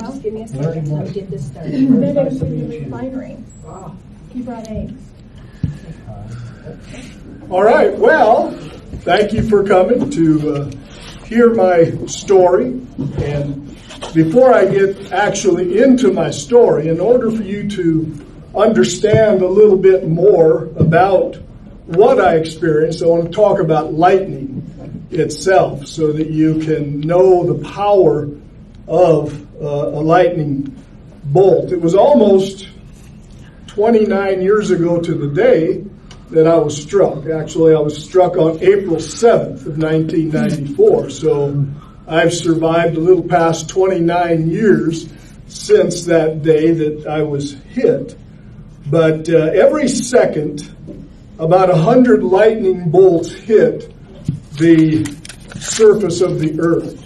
Well, give me a second. Let me get this started. Then it was in the refinery. He brought eggs. All right, well, thank you for coming to hear my story. And before I get actually into my story, in order for you to understand a little bit more about what I experienced, I want to talk about lightning itself so that you can know the power of a lightning bolt. It was almost 29 years ago to the day that I was struck. Actually, I was struck on April 7th of 1994. So I've survived a little past 29 years since that day that I was hit. But every second, about 100 lightning bolts hit the surface of the earth.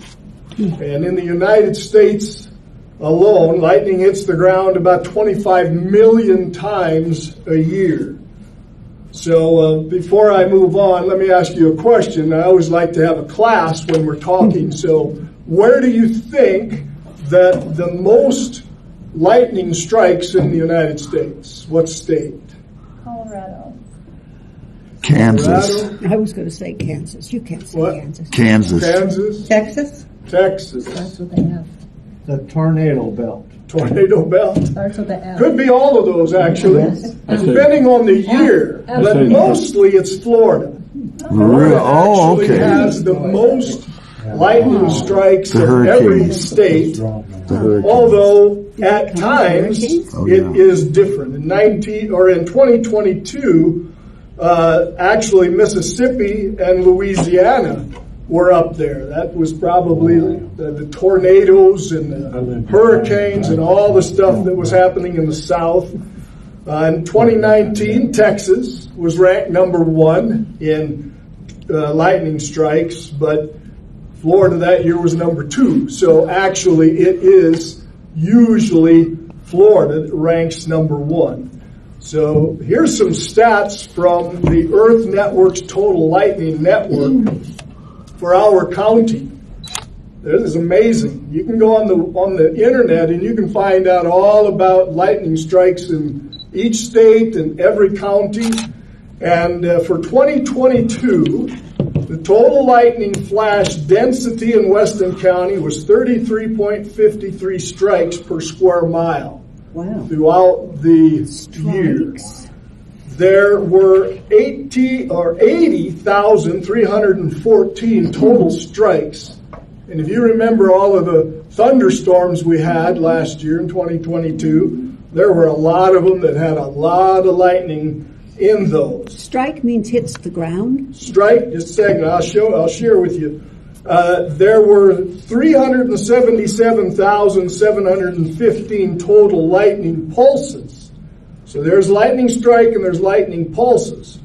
And in the United States alone, lightning hits the ground about 25 million times a year. So before I move on, let me ask you a question. I always like to have a class when we're talking. So where do you think that the most lightning strikes in the United States? What state? Colorado. Kansas. Colorado? I was going to say Kansas. You can't say What? Kansas. Kansas. Kansas? Texas? Texas. That's what they have. The tornado belt. Tornado belt. Starts with the F. Could be all of those, actually, depending on the year. But mostly it's Florida. Florida Oh, actually okay. has the most lightning strikes The of every hurricanes. state, The hurricane. although at times Hurricanes? it is different. In 2022, actually Mississippi and Louisiana were up there. That was probably the tornadoes and the hurricanes and all the stuff that was happening in the South. In 2019, Texas was ranked number 1 in lightning strikes, but Florida that year was number 2. So actually it is usually Florida that ranks number 1. So here's some stats from the Earth Network's Total Lightning Network for our county. This is amazing. You can go on the internet and you can find out all about lightning strikes in each state and every county. And for 2022, the total lightning flash density in Weston County was 33.53 strikes per square mile. Wow. Throughout the year. There were 80,314 total strikes. And if you remember all of the thunderstorms we had last year in 2022, there were a lot of them that had a lot of lightning in those. Strike means hits the ground? Strike, just a second, I'll share with you. There were 377,715 total lightning pulses. So there's lightning strike and there's lightning pulses.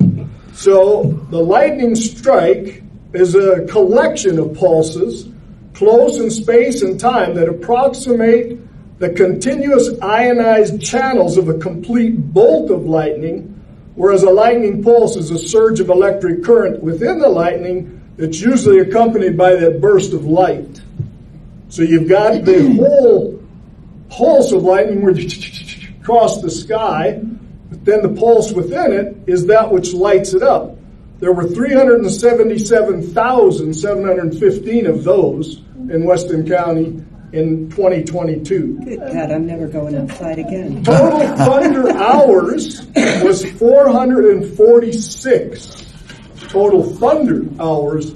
So the lightning strike is a collection of pulses close in space and time that approximate the continuous ionized channels of a complete bolt of lightning, whereas a lightning pulse is a surge of electric current within the lightning that's usually accompanied by that burst of light. So you've got the whole pulse of lightning where you across the sky, but then the pulse within it is that which lights it up. There were 377,715 of those in Weston County in 2022. Good God, I'm never going outside again. Total thunder hours was 446 total thunder hours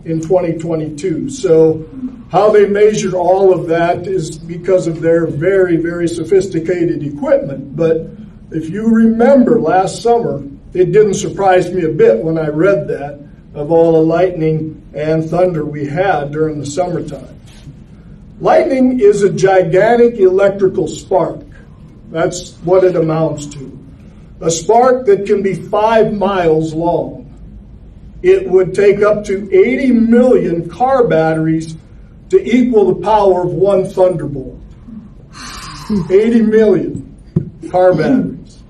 in 2022. So how they measure all of that is because of their very, very sophisticated equipment. But if you remember last summer, it didn't surprise me a bit when I read that, of all the lightning and thunder we had during the summertime. Lightning is a gigantic electrical spark. That's what it amounts to. A spark that can be 5 miles long. It would take up to 80 million car batteries to equal the power of one thunderbolt. 80 million car batteries.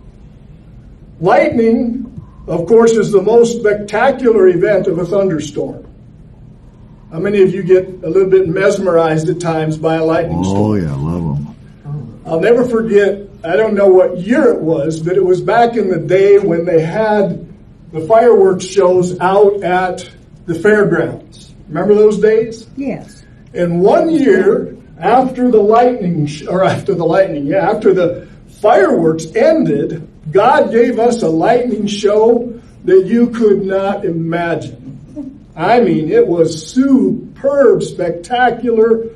Lightning, of course, is the most spectacular event of a thunderstorm. How many of you get a little bit mesmerized at times by a lightning storm? Oh, yeah, love them. I'll never forget, I don't know what year it was, but it was back in the day when they had the fireworks shows out at the fairgrounds. Remember those days? Yes. And one year, after the fireworks ended, God gave us a lightning show that you could not imagine. I mean, it was superb, spectacular,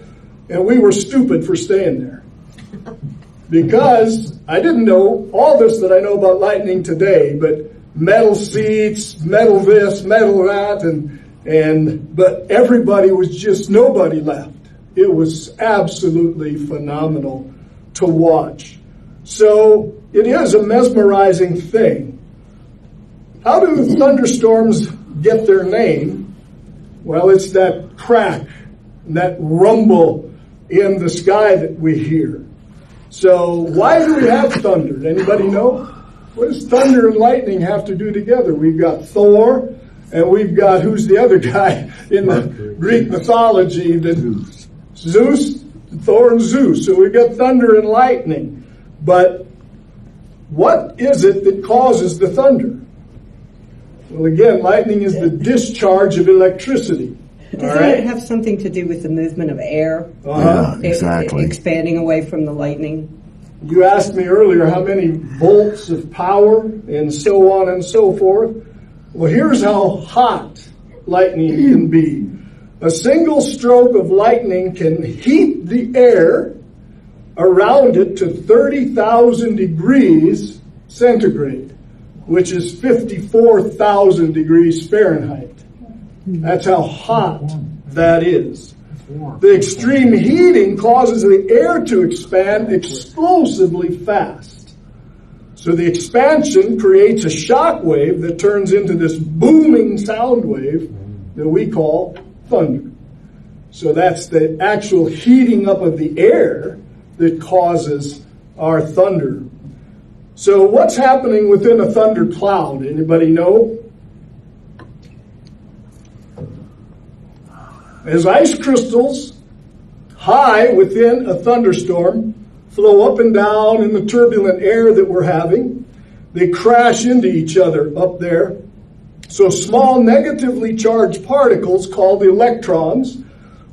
and we were stupid for staying there. Because I didn't know all this that I know about lightning today, but metal seats, metal this, metal that, but everybody was just, nobody left. It was absolutely phenomenal to watch. So it is a mesmerizing thing. How do thunderstorms get their name? Well, it's that crack, that rumble in the sky that we hear. So why do we have thunder? Anybody know? What does thunder and lightning have to do together? We've got Thor, and we've got, who's the other guy in the Greek mythology? Zeus, Thor and Zeus. So we've got thunder and lightning. But what is it that causes the thunder? Well, again, lightning is the discharge of electricity. Doesn't it have something to do with the movement of air? Yeah, exactly. Expanding away from the lightning? You asked me earlier how many volts of power and so on and so forth. Well, here's how hot lightning can be. A single stroke of lightning can heat the air around it to 30,000 degrees centigrade, which is 54,000 degrees Fahrenheit. That's how hot that is. The extreme heating causes the air to expand explosively fast. So the expansion creates a shock wave that turns into this booming sound wave that we call thunder. So that's the actual heating up of the air that causes our thunder. So what's happening within a thunder cloud? Anybody know? As ice crystals high within a thunderstorm flow up and down in the turbulent air that we're having, they crash into each other up there. So small negatively charged particles called electrons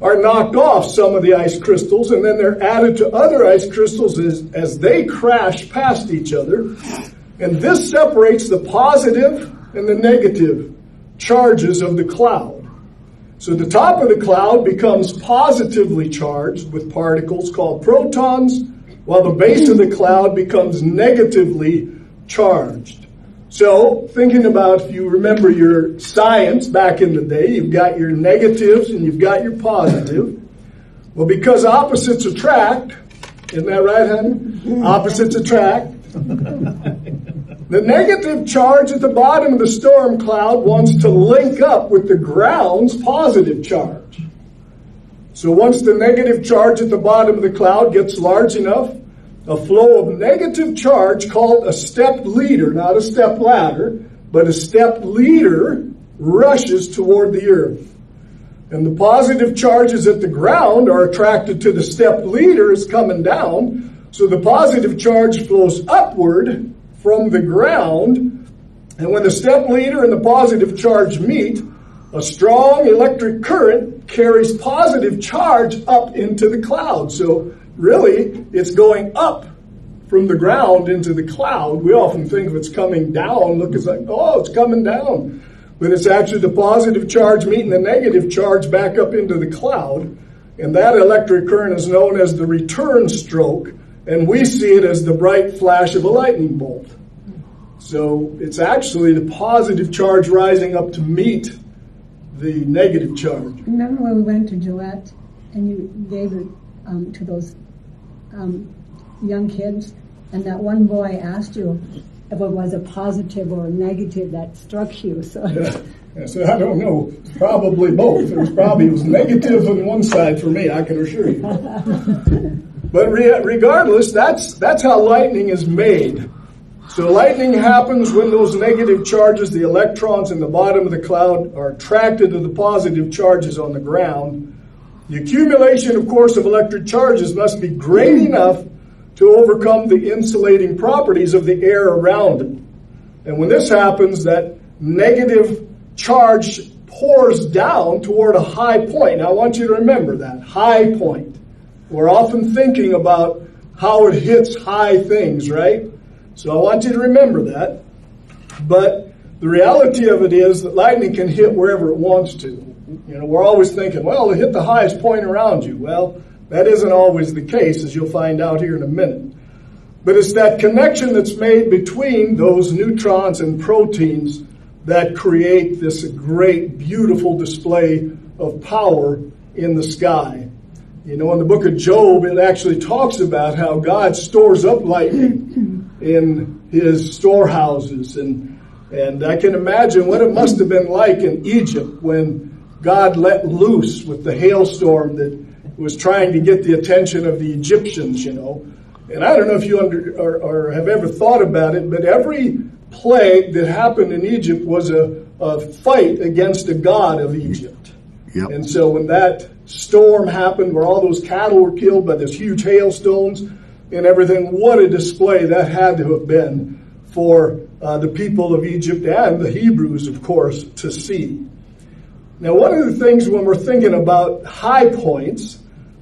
are knocked off some of the ice crystals, and then they're added to other ice crystals as they crash past each other. And this separates the positive and the negative charges of the cloud. So the top of the cloud becomes positively charged with particles called protons, while the base of the cloud becomes negatively charged. So thinking about, if you remember your science back in the day, you've got your negatives and you've got your positive. Well, because opposites attract, isn't that right, honey? Opposites attract. The negative charge at the bottom of the storm cloud wants to link up with the ground's positive charge. So once the negative charge at the bottom of the cloud gets large enough, a flow of negative charge called a stepped leader, not a step ladder, but a stepped leader rushes toward the earth. And the positive charges at the ground are attracted to the stepped leader as coming down. So the positive charge flows upward from the ground, and when the step leader and the positive charge meet, a strong electric current carries positive charge up into the cloud. So really, it's going up from the ground into the cloud. We often think if it's coming down, look, it's like, oh, it's coming down. But it's actually the positive charge meeting the negative charge back up into the cloud, and that electric current is known as the return stroke, and we see it as the bright flash of a lightning bolt. So it's actually the positive charge rising up to meet the negative charge. Remember when we went to Gillette and you gave it to those young kids, and that one boy asked you if it was a positive or a negative that struck you? So Yeah. I said, I don't know. Probably both. It was negative on one side for me, I can assure you. But regardless, that's how lightning is made. So lightning happens when those negative charges, the electrons in the bottom of the cloud, are attracted to the positive charges on the ground. The accumulation, of course, of electric charges must be great enough to overcome the insulating properties of the air around it. And when this happens, that negative charge pours down toward a high point. Now, I want you to remember that, high point. We're often thinking about how it hits high things, right? So I want you to remember that. But the reality of it is that lightning can hit wherever it wants to. You know, we're always thinking, well, it hit the highest point around you. Well, that isn't always the case, as you'll find out here in a minute. But it's that connection that's made between those neutrons and proteins that create this great, beautiful display of power in the sky. You know, in the book of Job, it actually talks about how God stores up lightning in his storehouses. And I can imagine what it must have been like in Egypt when God let loose with the hailstorm that was trying to get the attention of the Egyptians, you know. And I don't know if you or have ever thought about it, but every plague that happened in Egypt was a fight against the god of Egypt. Yep. And so when that storm happened where all those cattle were killed by those huge hailstones and everything, what a display that had to have been for the people of Egypt and the Hebrews, of course, to see. Now, one of the things when we're thinking about high points,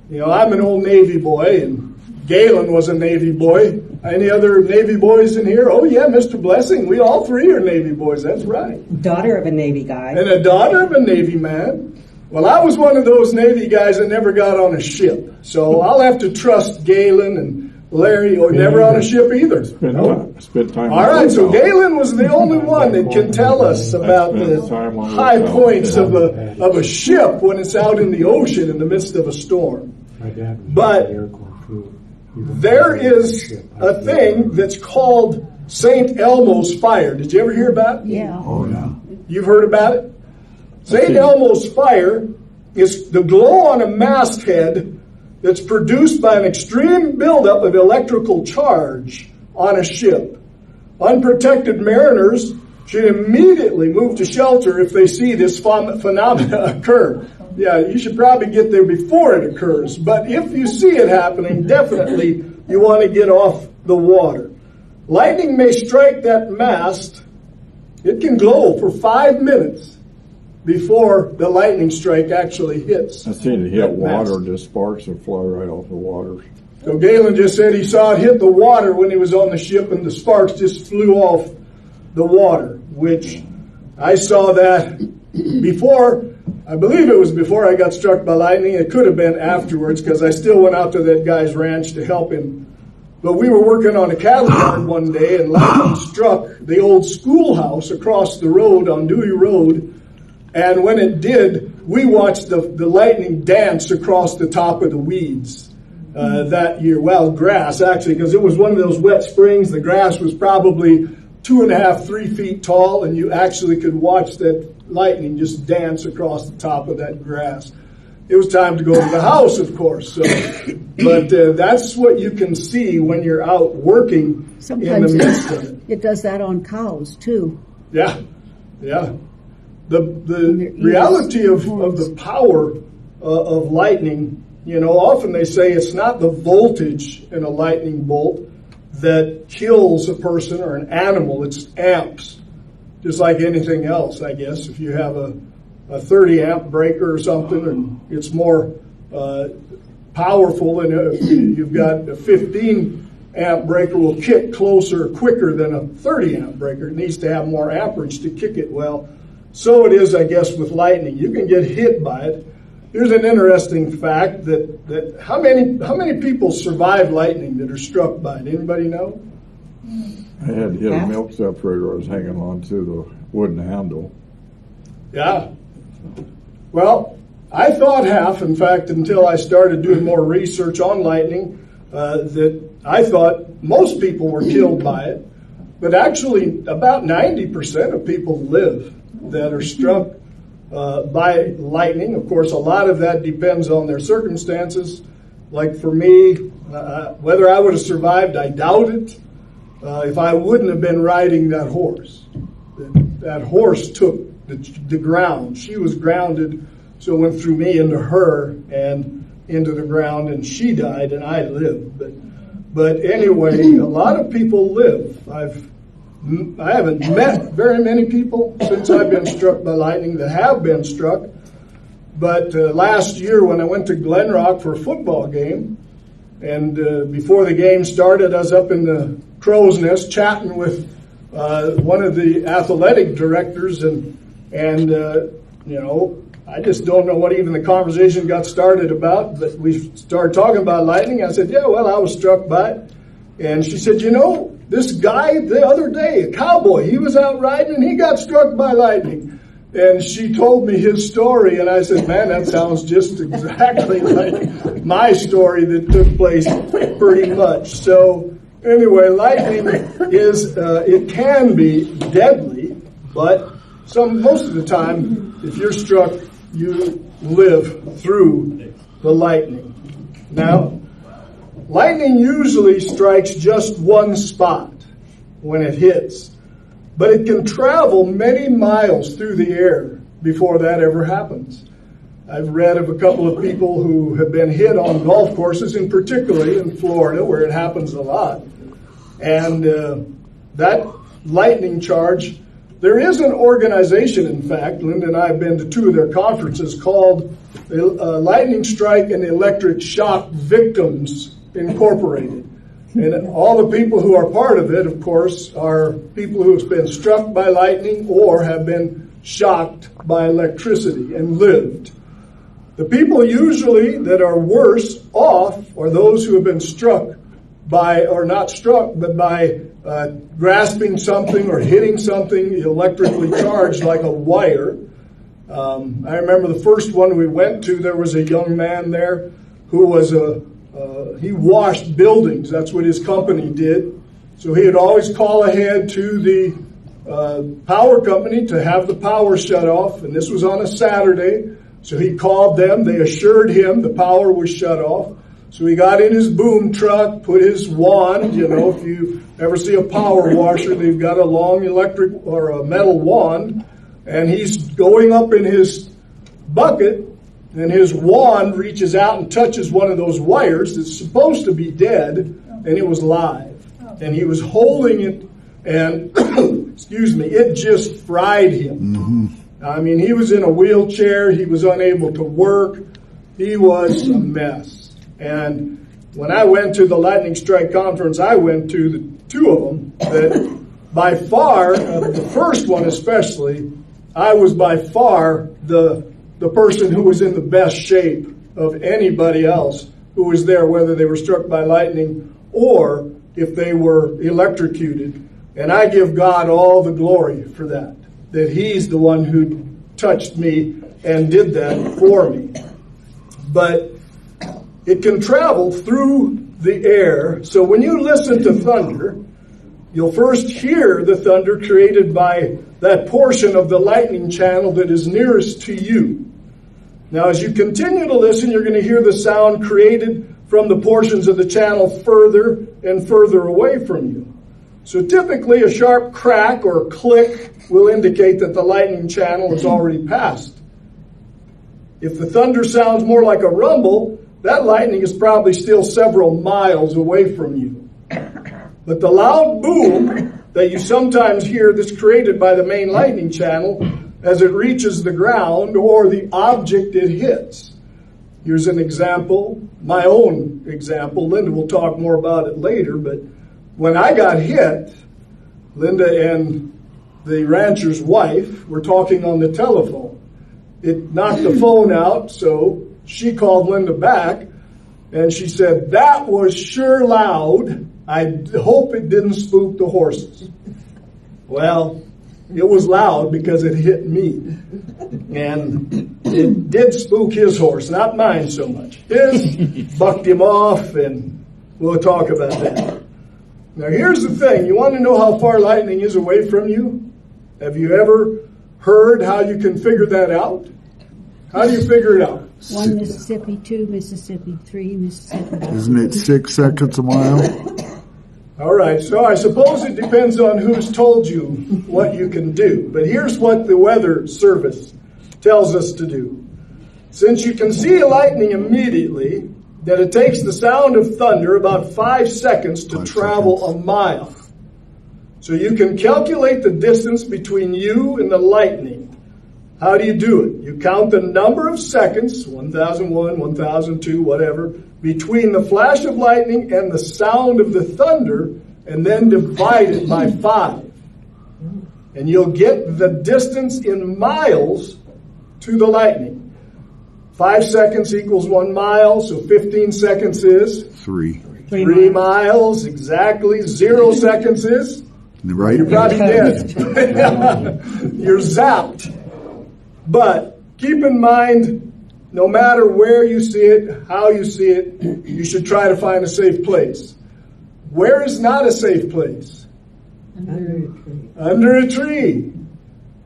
you know, I'm an old Navy boy, and Galen was a Navy boy. Any other Navy boys in here? Oh, yeah, Mr. Blessing. We all three are Navy boys. That's right. Daughter of a Navy guy. And a daughter of a Navy man. Well, I was one of those Navy guys that never got on a ship. So I'll have to trust Galen and Larry, or never on a ship either. Spend time. All right, so Galen was the only one that can tell us about the high points of a ship when it's out in the ocean in the midst of a storm. But there is a thing that's called St. Elmo's fire. Did you ever hear about it? Yeah. Oh, yeah. You've heard about it? St. Elmo's fire is the glow on a masthead that's produced by an extreme buildup of electrical charge on a ship. Unprotected mariners should immediately move to shelter if they see this phenomena occur. Yeah, you should probably get there before it occurs. But if you see it happening, definitely you want to get off the water. Lightning may strike that mast. It can glow for 5 minutes before the lightning strike actually hits. I've seen it hit that water, mast. just sparks will fly right off the water. So Galen just said he saw it hit the water when he was on the ship, and the sparks just flew off the water, which I saw that before. I believe it was before I got struck by lightning. It could have been afterwards, because I still went out to that guy's ranch to help him. But we were working on a cattle barn one day, and lightning struck the old schoolhouse across the road on Dewey Road. And when it did, we watched the lightning dance across the top of the weeds that year. Well, grass, actually, because it was one of those wet springs. The grass was probably 2.5, 3 feet tall, and you actually could watch that lightning just dance across the top of that grass. It was time to go to the house, of course. So, but that's what you can see when you're out working Sometimes in the midst of it. it does that on cows, too. Yeah, yeah. The reality of the power of lightning, you know, often they say it's not the voltage in a lightning bolt that kills a person or an animal, it's amps. Just like anything else, I guess. If you have a 30 amp breaker or something, and it's more powerful, and if you've got a 15 amp breaker will kick closer, quicker than a 30 amp breaker. It needs to have more amperage to kick it well. So it is, I guess, with lightning. You can get hit by it. Here's an interesting fact that how many people survive lightning that are struck by it? Anybody know? I had hit a milk separator I was hanging on to the wooden handle. Yeah. Well, I thought half, in fact, until I started doing more research on lightning, that I thought most people were killed by it. But actually, about 90% of people live that are struck by lightning. Of course, a lot of that depends on their circumstances. Like for me, whether I would have survived, I doubt it. if I wouldn't have been riding that horse. That horse took the ground. She was grounded, so it went through me into her and into the ground, and she died and I lived. But anyway, a lot of people live. I haven't met very many people since I've been struck by lightning that have been struck. But last year when I went to Glen Rock for a football game, and before the game started, I was up in the crow's nest chatting with one of the athletic directors, and you know, I just don't know what even the conversation got started about, but we started talking about lightning. I said, yeah, well, I was struck by it. And she said, you know, this guy the other day, a cowboy, he was out riding and he got struck by lightning. And she told me his story, and I said, man, that sounds just exactly like my story that took place pretty much. So anyway, lightning is, it can be deadly, but most of the time, if you're struck, you live through the lightning. Now, lightning usually strikes just one spot when it hits, but it can travel many miles through the air before that ever happens. I've read of a couple of people who have been hit on golf courses, in particularly in Florida, where it happens a lot. And that lightning charge, there is an organization, in fact, Linda and I have been to 2 of their conferences, called Lightning Strike and Electric Shock Victims Incorporated. And all the people who are part of it, of course, are people who have been struck by lightning or have been shocked by electricity and lived. The people usually that are worse off are those who have been struck by, or not struck, but by grasping something or hitting something electrically charged like a wire. I remember the first one we went to, there was a young man there who was he washed buildings. That's what his company did. So he would always call ahead to the power company to have the power shut off, and this was on a Saturday. So he called them. They assured him the power was shut off. So he got in his boom truck, put his wand, you know, if you ever see a power washer, they've got a long electric or a metal wand, and he's going up in his bucket, and his wand reaches out and touches one of those wires that's supposed to be dead, and it was live. And he was holding it, and, excuse me, it just fried him. Mm-hmm. I mean, he was in a wheelchair. He was unable to work. He was a mess. And when I went to the Lightning Strike Conference, I went to the 2 of them that by far, the first one especially, I was by far the person who was in the best shape of anybody else who was there, whether they were struck by lightning or if they were electrocuted. And I give God all the glory for that He's the one who touched me and did that for me. But it can travel through the air. So when you listen to thunder, you'll first hear the thunder created by that portion of the lightning channel that is nearest to you. Now, as you continue to listen, you're going to hear the sound created from the portions of the channel further and further away from you. So typically, a sharp crack or click will indicate that the lightning channel is already passed. If the thunder sounds more like a rumble, that lightning is probably still several miles away from you. But the loud boom that you sometimes hear that's created by the main lightning channel as it reaches the ground or the object it hits. Here's an example, my own example. Linda will talk more about it later, but when I got hit, Linda and the rancher's wife were talking on the telephone. It knocked the phone out, so she called Linda back, and she said, that was sure loud. I hope it didn't spook the horses. Well, it was loud because it hit me. And it did spook his horse, not mine so much. His bucked him off, and we'll talk about that. Now, here's the thing. You want to know how far lightning is away from you? Have you ever heard how you can figure that out? How do you figure it out? 1 Mississippi, 2 Mississippi, 3 Mississippi. Isn't it 6 seconds a mile? All right, so I suppose it depends on who's told you what you can do. But here's what the Weather Service tells us to do. Since you can see lightning immediately, that it takes the sound of thunder about 5 seconds to travel a mile. So you can calculate the distance between you and the lightning. How do you do it? You count the number of seconds, 1001, 1002, whatever, between the flash of lightning and the sound of the thunder, and then divide it by 5. And you'll get the distance in miles to the lightning. 5 seconds equals 1 mile, so 15 seconds is 3. 3 miles, exactly. 0 seconds is? Right? You're probably dead. You're zapped. But keep in mind, no matter where you see it, how you see it, you should try to find a safe place. Where is not a safe place? Under a tree.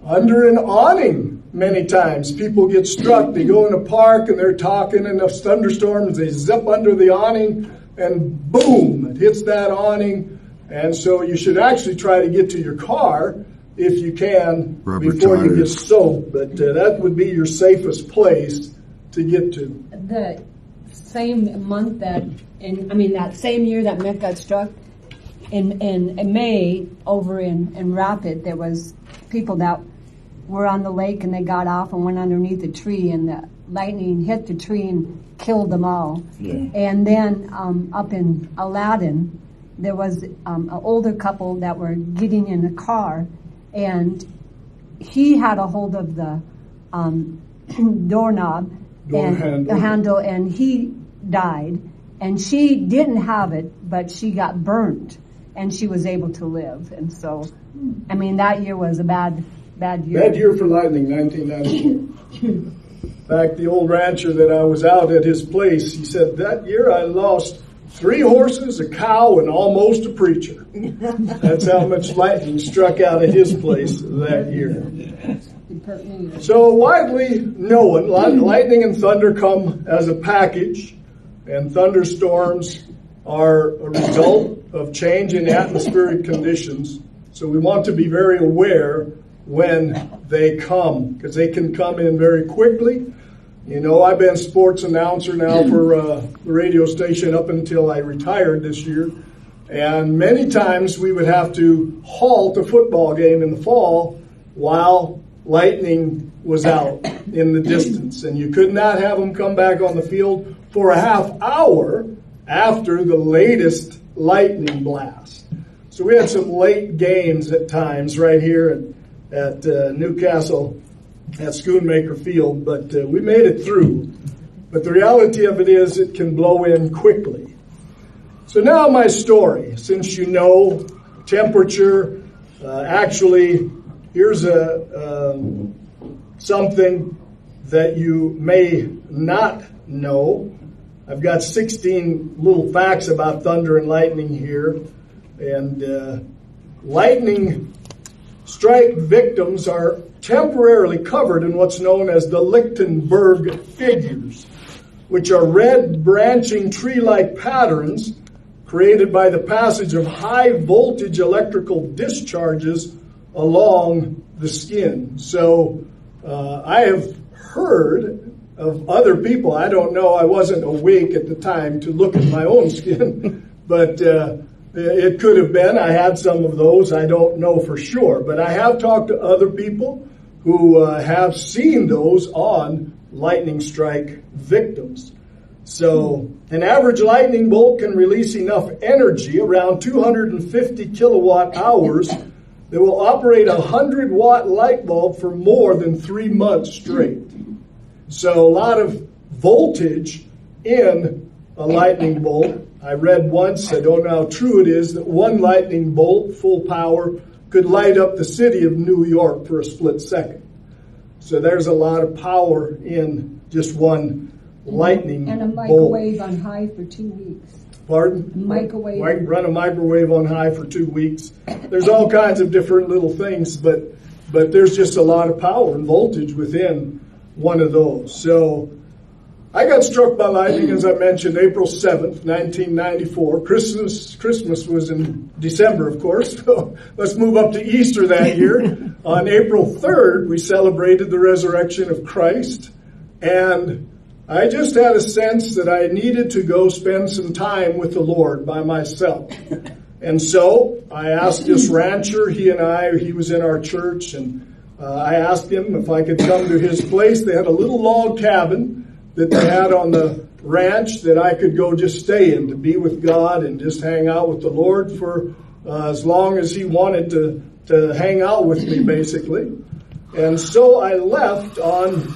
Under an awning, many times. People get struck. They go in a park and they're talking in a thunderstorm. They zip under the awning and boom, it hits that awning. And so you should actually try to get to your car if you can before you get soaked. But that would be your safest place to get to. The same month that same year that Mick got struck, in May over in Rapid, there was people that were on the lake and they got off and went underneath a tree, and the lightning hit the tree and killed them all. Yeah. And then up in Aladdin, there was an older couple that were getting in a car, and he had a hold of the doorknob and handle, and he died. And she didn't have it, but she got burnt, and she was able to live. And so, that year was a bad year. Bad year for lightning, 1994. In fact, the old rancher that I was out at his place, he said, that year I lost 3 horses, a cow, and almost a preacher. That's how much lightning struck out at his place that year. So widely known, lightning and thunder come as a package, and thunderstorms are a result of change in atmospheric conditions. So we want to be very aware when they come, because they can come in very quickly. You know, I've been sports announcer now for the radio station up until I retired this year. And many times we would have to halt a football game in the fall while lightning was out in the distance. And you could not have them come back on the field for a half hour after the latest lightning blast. So we had some late games at times right here at Newcastle at Schoonmaker Field, but we made it through. But the reality of it is it can blow in quickly. So now my story, since you know temperature, actually here's something that you may not know. I've got 16 little facts about thunder and lightning here. And lightning strike victims are temporarily covered in what's known as the Lichtenberg figures, which are red branching tree-like patterns created by the passage of high voltage electrical discharges along the skin. So I have heard of other people. I don't know. I wasn't awake at the time to look at my own skin, but it could have been. I had some of those. I don't know for sure. But I have talked to other people who have seen those on lightning strike victims. So an average lightning bolt can release enough energy, around 250 kilowatt hours, that will operate a 100-watt light bulb for more than 3 months straight. So a lot of voltage in a lightning bolt. I read once, I don't know how true it is, that one lightning bolt, full power, could light up the city of New York for a split second. So there's a lot of power in just one lightning bolt. And a microwave on high for 2 weeks. Pardon? Microwave. Run a microwave on high for 2 weeks. There's all kinds of different little things, but there's just a lot of power and voltage within one of those. So I got struck by lightning, as I mentioned, April 7th, 1994. Christmas was in December, of course. So let's move up to Easter that year. On April 3rd, we celebrated the resurrection of Christ. And I just had a sense that I needed to go spend some time with the Lord by myself. And so I asked this rancher, he was in our church, and I asked him if I could come to his place. They had a little log cabin that they had on the ranch that I could go just stay in to be with God and just hang out with the Lord for as long as he wanted to hang out with me, basically. And so I left on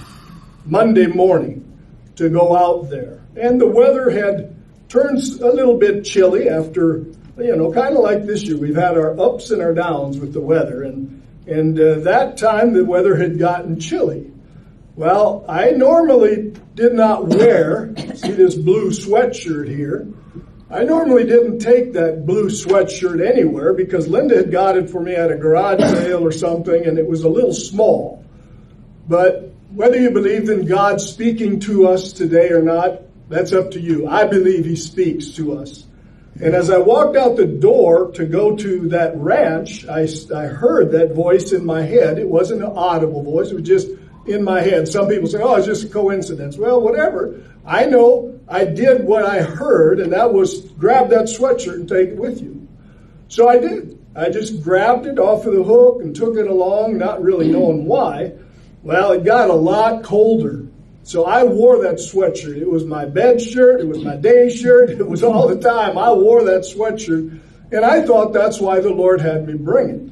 Monday morning to go out there. And the weather had turned a little bit chilly after, kind of like this year. We've had our ups and our downs with the weather. And that time the weather had gotten chilly. Well, I normally did not wear, see this blue sweatshirt here, I normally didn't take that blue sweatshirt anywhere because Linda had got it for me at a garage sale or something, and it was a little small. But whether you believe in God speaking to us today or not, that's up to you. I believe he speaks to us. And as I walked out the door to go to that ranch, I heard that voice in my head. It wasn't an audible voice, it was just in my head. Some people say, oh, it's just a coincidence. Well, whatever. I know I did what I heard, and that was grab that sweatshirt and take it with you. So I did. I just grabbed it off of the hook and took it along, not really knowing why. Well, it got a lot colder. So I wore that sweatshirt. It was my bed shirt. It was my day shirt. It was all the time. I wore that sweatshirt. And I thought that's why the Lord had me bring it.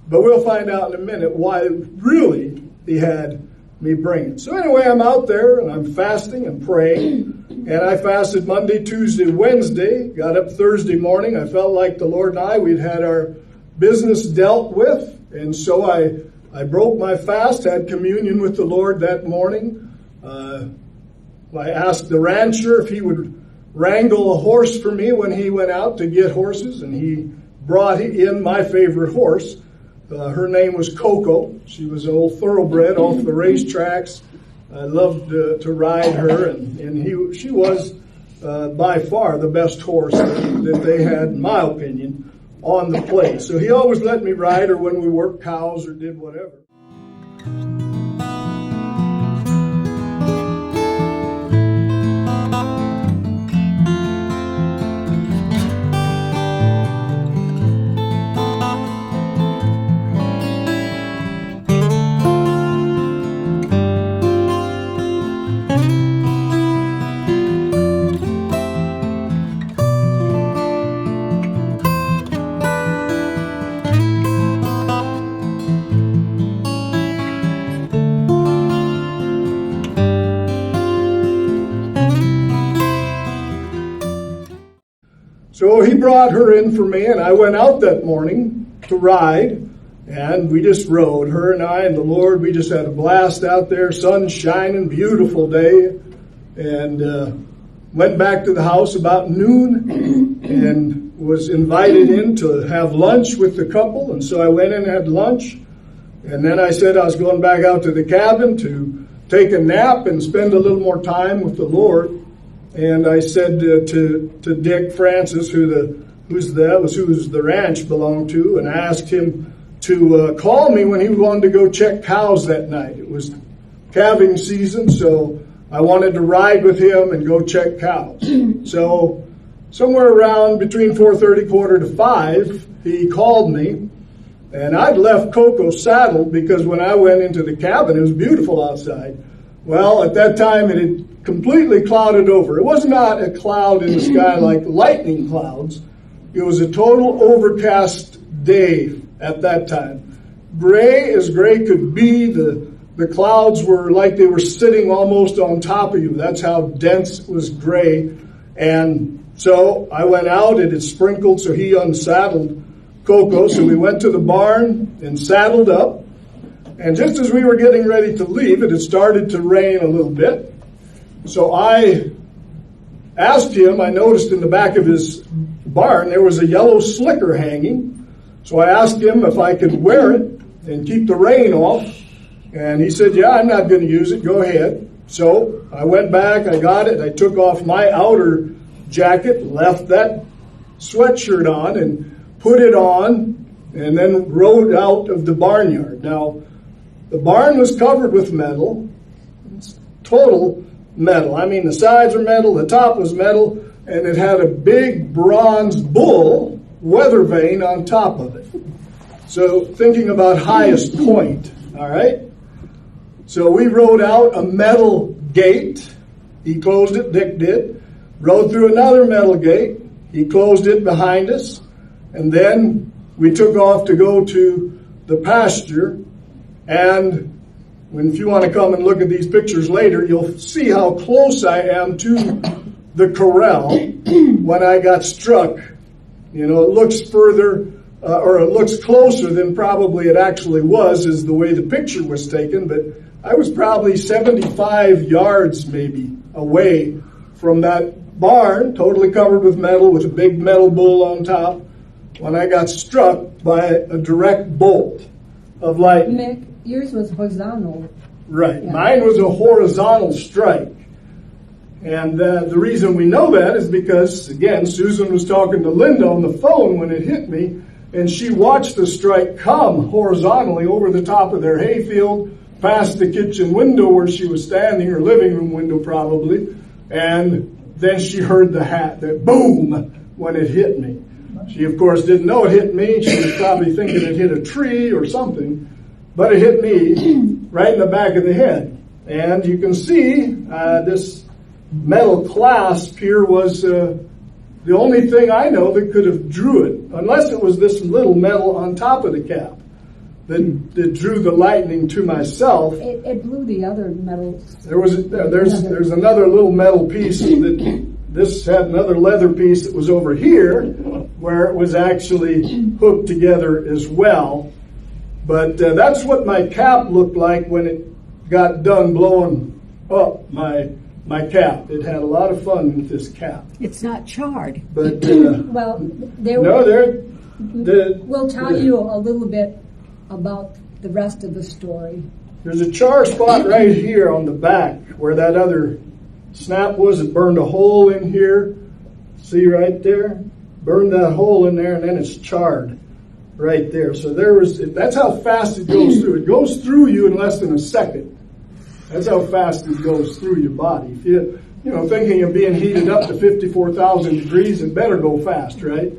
But we'll find out in a minute why really he had me bring it. So anyway, I'm out there and I'm fasting and praying. And I fasted Monday, Tuesday, Wednesday. Got up Thursday morning. I felt like the Lord and we'd had our business dealt with. And so I broke my fast, had communion with the Lord that morning. I asked the rancher if he would wrangle a horse for me when he went out to get horses, and he brought in my favorite horse. Her name was Coco. She was an old thoroughbred off the racetracks. I loved to ride her, and she was by far the best horse that they had, in my opinion, on the place. So he always let me ride her when we worked cows or did whatever. So he brought her in for me, and I went out that morning to ride, and we just rode, her and I and the Lord. We just had a blast out there, sun shining, beautiful day, and went back to the house about noon and was invited in to have lunch with the couple. And so I went in and had lunch, and then I said I was going back out to the cabin to take a nap and spend a little more time with the Lord. And I said to Dick Francis, who the ranch belonged to, and I asked him to call me when he wanted to go check cows that night. It was calving season, so I wanted to ride with him and go check cows. So somewhere around between 4:30, 4:45, he called me, and I'd left Coco saddled because when I went into the cabin, it was beautiful outside. Well, at that time, it had completely clouded over. It was not a cloud in the sky like lightning clouds. It was a total overcast day at that time. Gray as gray could be. The clouds were like they were sitting almost on top of you. That's how dense it was gray. And so I went out. It had sprinkled, so he unsaddled Coco. So we went to the barn and saddled up. And just as we were getting ready to leave, it had started to rain a little bit. So I asked him, I noticed in the back of his barn there was a yellow slicker hanging. So I asked him if I could wear it and keep the rain off. And he said, yeah, I'm not going to use it. Go ahead. So I went back, I got it, I took off my outer jacket, left that sweatshirt on, and put it on, and then rode out of the barnyard. Now, the barn was covered with metal. It's total metal. I mean, the sides were metal, the top was metal, and it had a big bronze bull weather vane on top of it. So thinking about highest point, all right? So we rode out a metal gate. He closed it, Dick did. Rode through another metal gate. He closed it behind us. And then we took off to go to the pasture. And if you want to come and look at these pictures later, you'll see how close I am to the corral when I got struck. You know, it looks further, or it looks closer than probably it actually was, is the way the picture was taken. But I was probably 75 yards maybe away from that barn, totally covered with metal, with a big metal bull on top, when I got struck by a direct bolt of lightning. Mick, yours was horizontal. Right. Yeah. Mine was a horizontal strike. And the reason we know that is because, again, Susan was talking to Linda on the phone when it hit me, and she watched the strike come horizontally over the top of their hayfield, past the kitchen window where she was standing, her living room window probably, and then she heard the boom when it hit me. She, of course, didn't know it hit me. She was probably thinking it hit a tree or something, but it hit me right in the back of the head. And you can see this metal clasp here was the only thing I know that could have drew it, unless it was this little metal on top of the cap that drew the lightning to myself. It blew the other metal. There's another little metal piece that this had another leather piece that was over here where it was actually hooked together as well. But that's what my cap looked like when it got done blowing up my cap. It had a lot of fun with this cap. It's not charred. But Well, we'll tell you a little bit about the rest of the story. There's a char spot right here on the back where that other snap was. It burned a hole in here. See right there? Burned that hole in there, and then it's charred right there. So that's how fast it goes through. It goes through you in less than a second. That's how fast it goes through your body. If you thinking of being heated up to 54,000 degrees, it better go fast, right?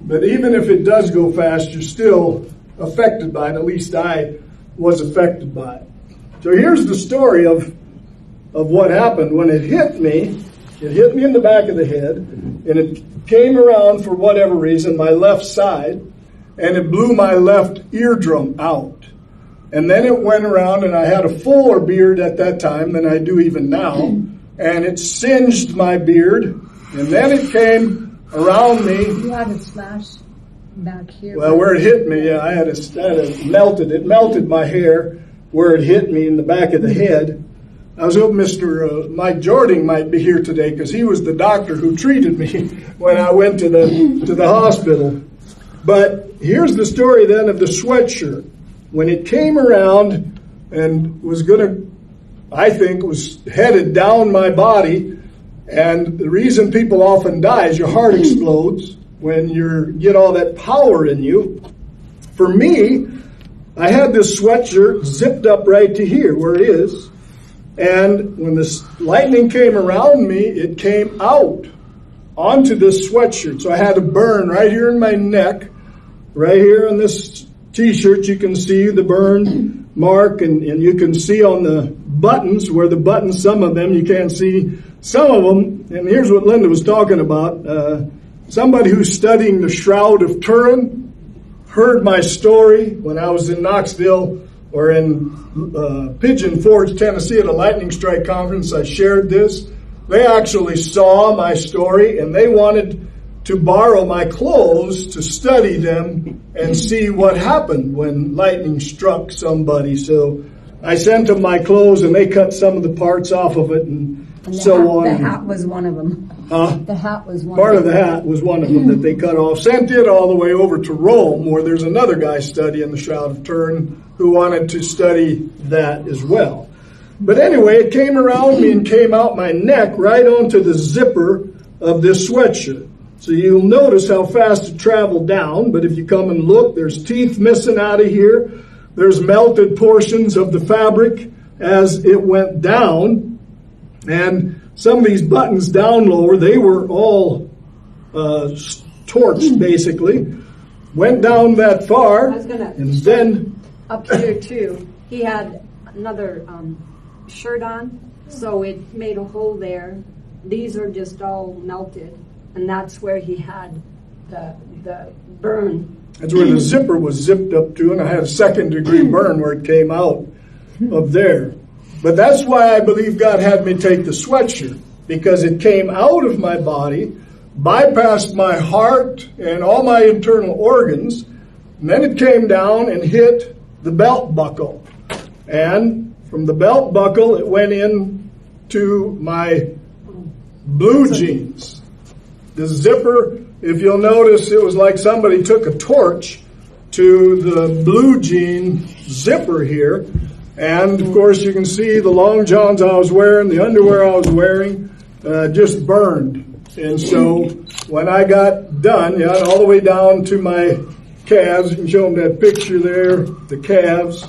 But even if it does go fast, you're still affected by it. At least I was affected by it. So here's the story of what happened. When it hit me in the back of the head, and it came around for whatever reason, my left side, and it blew my left eardrum out. And then it went around, and I had a fuller beard at that time than I do even now, and it singed my beard, and then it came around me. You had a slash back here. Well, where it hit me, I had it melted my hair where it hit me in the back of the head. I was hoping Mr. Mike Jordan might be here today because he was the doctor who treated me when I went to the hospital. But here's the story then of the sweatshirt. When it came around and was headed down my body, and the reason people often die is your heart explodes when you get all that power in you. For me, I had this sweatshirt zipped up right to here where it is, and when the lightning came around me, it came out onto this sweatshirt. So I had a burn right here in my neck, right here on this T-shirt. You can see the burn mark, and you can see on the buttons, where the buttons, some of them, you can't see some of them. And here's what Linda was talking about. Somebody who's studying the Shroud of Turin heard my story when I was in Knoxville or in Pigeon Forge, Tennessee at a lightning strike conference. I shared this. They actually saw my story, and they wanted to borrow my clothes to study them and see what happened when lightning struck somebody. So I sent them my clothes, and they cut some of the parts off of it and so on. The hat was one of them. The hat was one Part of of the hat was one of them that they cut off. Sent it all the way over to Rome, where there's another guy studying the Shroud of Turin who wanted to study that as well. But anyway, it came around me and came out my neck right onto the zipper of this sweatshirt. So you'll notice how fast it traveled down, but if you come and look, there's teeth missing out of here. There's melted portions of the fabric as it went down. And some of these buttons down lower, they were all torched, basically. Went down that far, I was gonna and then... up here too. He had another shirt on, so it made a hole there. These are just all melted, and that's where he had the burn. That's where the zipper was zipped up to, and I had a second-degree burn where it came out of there. But that's why I believe God had me take the sweatshirt, because it came out of my body, bypassed my heart and all my internal organs, and then it came down and hit the belt buckle. And from the belt buckle, it went in to my blue jeans. The zipper, if you'll notice, it was like somebody took a torch to the blue jean zipper here. And, of course, you can see the long johns I was wearing, the underwear I was wearing, just burned. And so when I got done, all the way down to my calves, you can show them that picture there, the calves.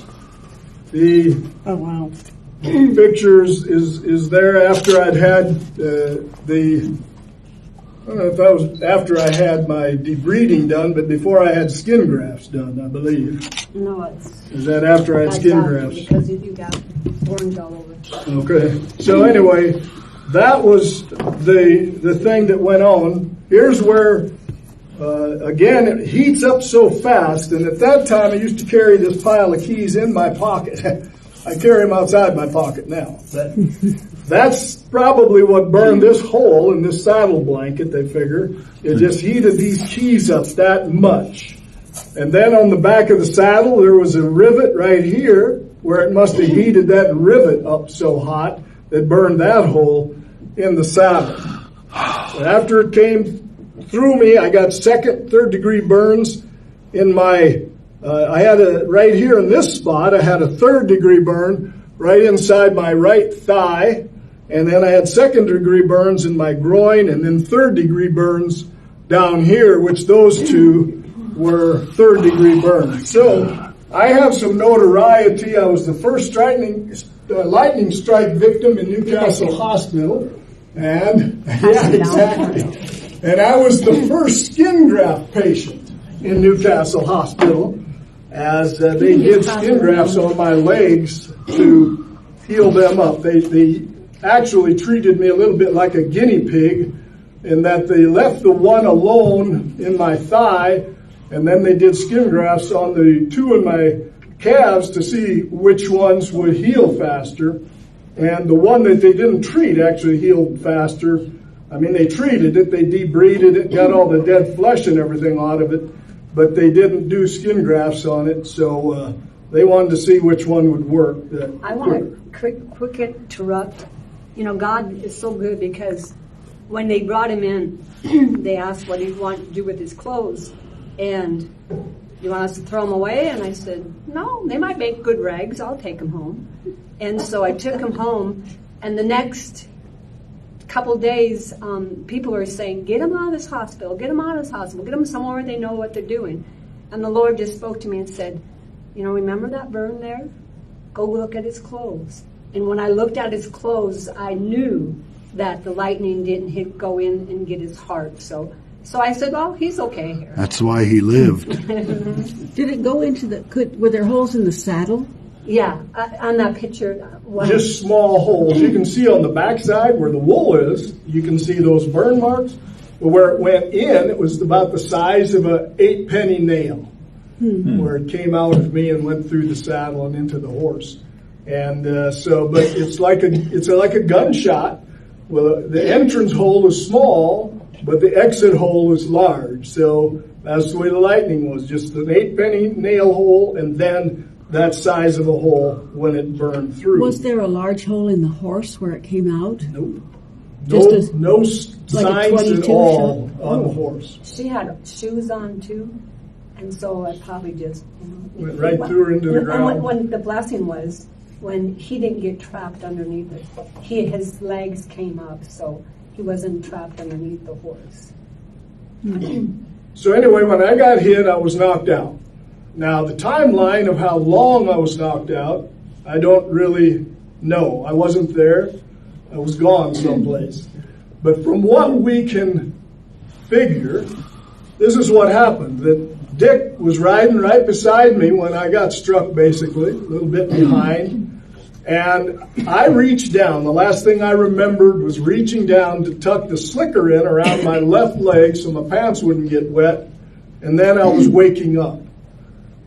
The Oh, wow. pictures is there after I'd had I don't know if that was after I had my debriding done, but before I had skin grafts done, I believe. No, it's Is that after I had skin after, grafts? because you got orange all over. Okay. So anyway, that was the thing that went on. Here's where, again, it heats up so fast, and at that time I used to carry this pile of keys in my pocket. I carry them outside my pocket now. That's probably what burned this hole in this saddle blanket, they figure. It just heated these keys up that much. And then on the back of the saddle, there was a rivet right here where it must have heated that rivet up so hot that burned that hole in the saddle. So after it came through me, I got second, third degree burns in my, I had right here in this spot, I had a third degree burn right inside my right thigh. And then I had second degree burns in my groin, and then third degree burns down here, which those two were third degree burns. So I have some notoriety. I was the first lightning strike victim in Newcastle Hospital. And, yeah, exactly. And I was the first skin graft patient in Newcastle Hospital, as they did skin grafts on my legs to heal them up. They actually treated me a little bit like a guinea pig, in that they left the one alone in my thigh, and then they did skin grafts on the two in my calves to see which ones would heal faster. And the one that they didn't treat actually healed faster. I mean, they treated it, they debrided it, got all the dead flesh and everything out of it, but they didn't do skin grafts on it, so they wanted to see which one would work. I want to quick interrupt. You know, God is so good, because when they brought him in, they asked what he'd want to do with his clothes. And you want us to throw them away? And I said, no, they might make good rags. I'll take them home. And so I took him home. And the next couple days, people were saying, get him out of this hospital, get him out of this hospital, get him somewhere where they know what they're doing. And the Lord just spoke to me and said, you know, remember that burn there? Go look at his clothes. And when I looked at his clothes, I knew that the lightning didn't go in and get his heart. So I said, well, he's okay here. That's why he lived. Did it go into were there holes in the saddle? Yeah, on that picture. Just small holes. You can see on the backside where the wool is, you can see those burn marks. But where it went in, it was about the size of an 8-penny nail, where it came out of me and went through the saddle and into the horse. And but it's like a gunshot. Well, the entrance hole is small, but the exit hole is large. So that's the way the lightning was, just an 8-penny nail hole, and then that size of a hole when it burned through. Was there a large hole in the horse where it came out? Nope. Just no signs at all on the horse. She had shoes on too, And so I probably just, Went right through her into the and ground. when the blessing was, when he didn't get trapped underneath it, his legs came up, so he wasn't trapped underneath the horse. So anyway, when I got hit, I was knocked out. Now, the timeline of how long I was knocked out, I don't really know. I wasn't there. I was gone someplace. But from what we can figure, this is what happened. That Dick was riding right beside me when I got struck, basically, a little bit behind. And I reached down. The last thing I remembered was reaching down to tuck the slicker in around my left leg so my pants wouldn't get wet. And then I was waking up.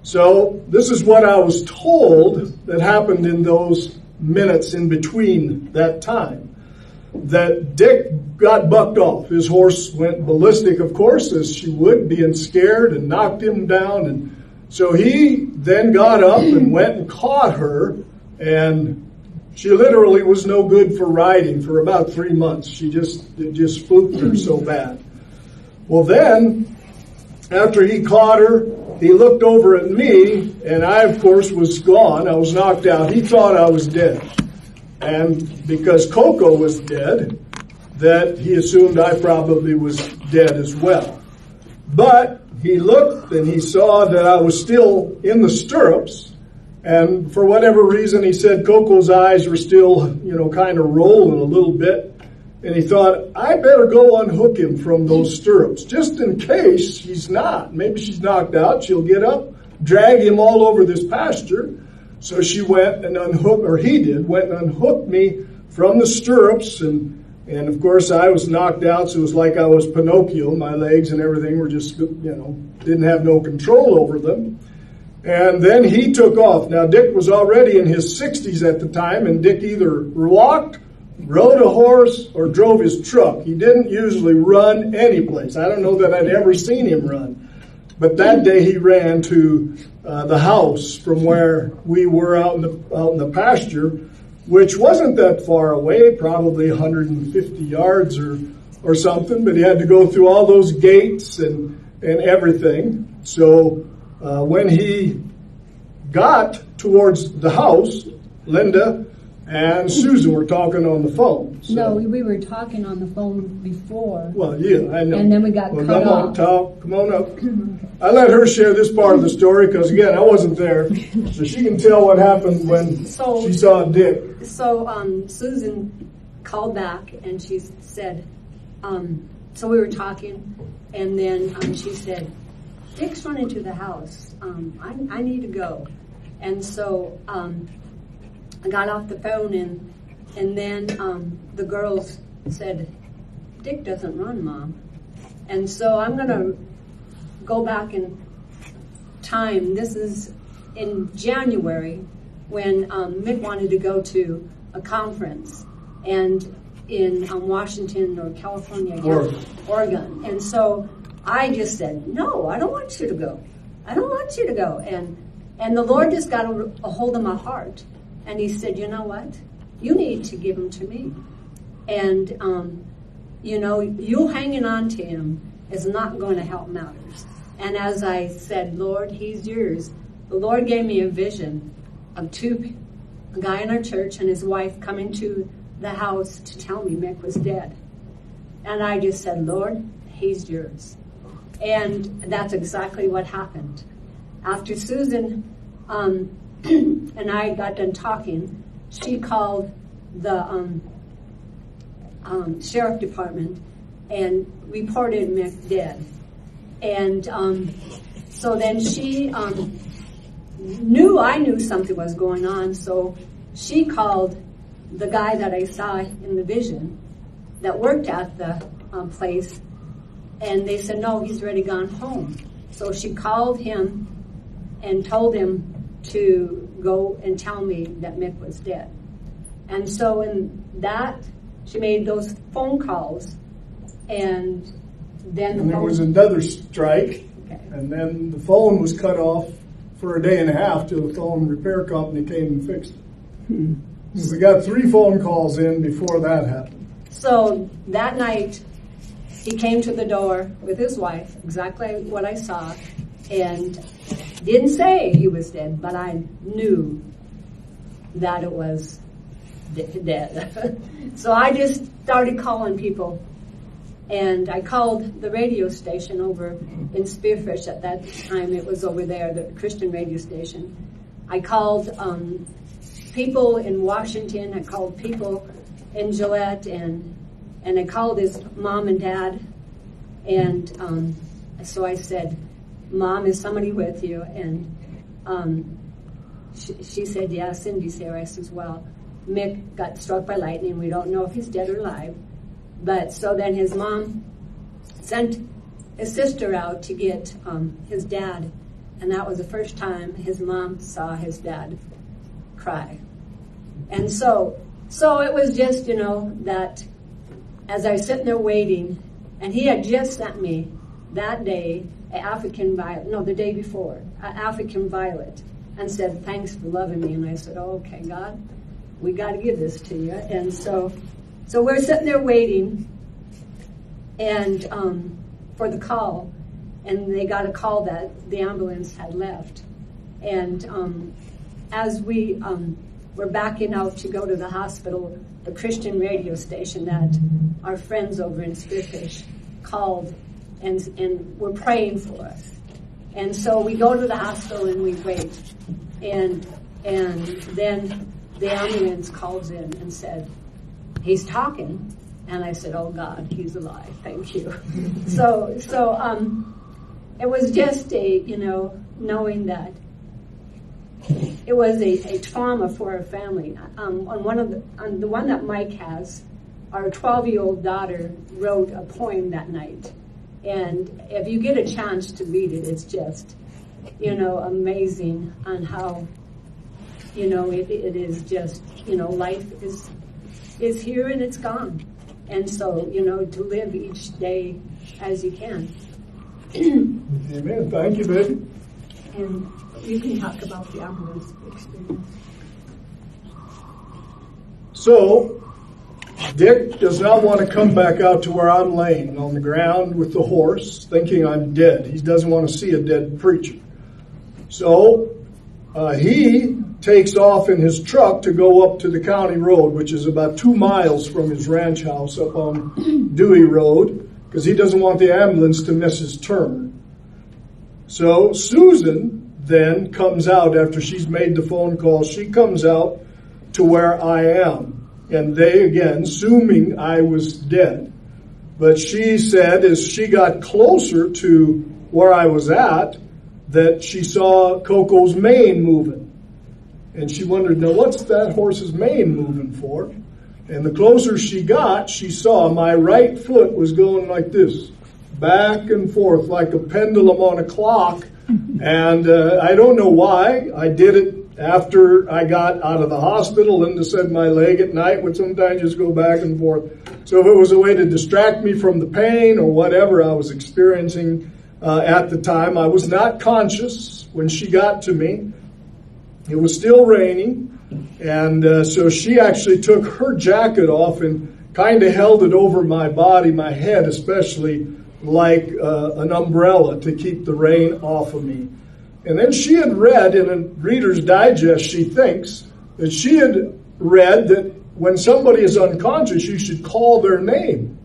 So this is what I was told that happened in those minutes in between that time. That Dick got bucked off. His horse went ballistic, of course, as she would, being scared, and knocked him down. And so he then got up and went and caught her. And she literally was no good for riding for about 3 months. It just spooked her so bad. Well, then, after he caught her, he looked over at me, and I, of course, was gone. I was knocked out. He thought I was dead. And because Coco was dead, that he assumed I probably was dead as well. But he looked, and he saw that I was still in the stirrups. And for whatever reason, he said Coco's eyes were still, kind of rolling a little bit. And he thought, I better go unhook him from those stirrups, just in case he's not. Maybe she's knocked out. She'll get up, drag him all over this pasture. So she went and went and unhooked me from the stirrups. And of course, I was knocked out, so it was like I was Pinocchio. My legs and everything were just, didn't have no control over them. And then he took off. Now, Dick was already in his 60s at the time, and Dick either walked, rode a horse, or drove his truck. He didn't usually run any place. I don't know that I'd ever seen him run. But that day he ran to the house from where we were out in the pasture, which wasn't that far away, probably 150 yards or something. But he had to go through all those gates and everything. So when he got towards the house, Linda and Susan were talking on the phone. So. No, we were talking on the phone before. Well, yeah, I know. And then we got cut come off. on, talk. Come on up. I let her share this part of the story because, again, I wasn't there. So she can tell what happened when she saw Dick. So Susan called back and she said, so we were talking, and then she said, Dick's running to the house. I need to go. And so I got off the phone, and then the girls said, Dick doesn't run, Mom. And so I'm going to go back in time. This is in January when Mick wanted to go to a conference and in Washington or California, Oregon. And so I just said, no, I don't want you to go. I don't want you to go. And the Lord just got a hold of my heart. And he said, you know what? You need to give him to me. And, you hanging on to him is not going to help matters. And as I said, Lord, he's yours. The Lord gave me a vision of a guy in our church and his wife coming to the house to tell me Mick was dead. And I just said, Lord, he's yours. And that's exactly what happened. After Susan and I got done talking, she called the sheriff department and reported Mick dead. And so then she knew I knew something was going on, so she called the guy that I saw in the vision that worked at the place, and they said, no, he's already gone home. So she called him and told him to go and tell me that Mick was dead. And so in that, she made those phone calls, and then there was another strike, and then the phone was cut off for a day and a half till the phone repair company came and fixed it. So we got 3 phone calls in before that happened. So that night, he came to the door with his wife, exactly what I saw, and didn't say he was dead, but I knew that it was dead. So I just started calling people, and I called the radio station over in Spearfish. At that time it was over there, the Christian radio station. I called people in Washington, I called people in Gillette, and I called his mom and dad, and so I said, Mom, is somebody with you? And she said, yeah, Cindy's here. I says, well, Mick got struck by lightning. We don't know if he's dead or alive. But so then his mom sent his sister out to get his dad, and that was the first time his mom saw his dad cry. And so it was just, that as I was sitting there waiting, and he had just sent me that day the day before, an African violet, and said, thanks for loving me. And I said, oh, okay, God, we got to give this to you. And so we're sitting there waiting, and for the call, and they got a call that the ambulance had left. And as we were backing out to go to the hospital, the Christian radio station that our friends over in Spearfish called and were praying for us. And so we go to the hospital and we wait. And then the ambulance calls in and said, he's talking. And I said, oh God, he's alive. Thank you. So it was just knowing that it was a trauma for our family. On the one that Mike has, our 12-year-old daughter wrote a poem that night. And if you get a chance to read it, it's just, amazing on how, it is just, life is here and it's gone. And so, to live each day as you can. Amen. Thank you, baby. And you can talk about the ambulance experience. So, Dick does not want to come back out to where I'm laying on the ground with the horse, thinking I'm dead. He doesn't want to see a dead preacher. So, he takes off in his truck to go up to the county road, which is about 2 miles from his ranch house up on Dewey Road, because he doesn't want the ambulance to miss his turn. So, Susan then comes out after she's made the phone call. She comes out to where I am. And they, again, assuming I was dead. But she said as she got closer to where I was at, that she saw Coco's mane moving. And she wondered, now what's that horse's mane moving for? And the closer she got, she saw my right foot was going like this, back and forth, like a pendulum on a clock. And I don't know why. I did it after I got out of the hospital. Linda said my leg at night would sometimes just go back and forth. So if it was a way to distract me from the pain or whatever I was experiencing at the time, I was not conscious when she got to me. It was still raining, and so she actually took her jacket off and kind of held it over my body, my head especially, like an umbrella to keep the rain off of me. And then she had read in a Reader's Digest, she thinks, that she had read that when somebody is unconscious, you should call their name.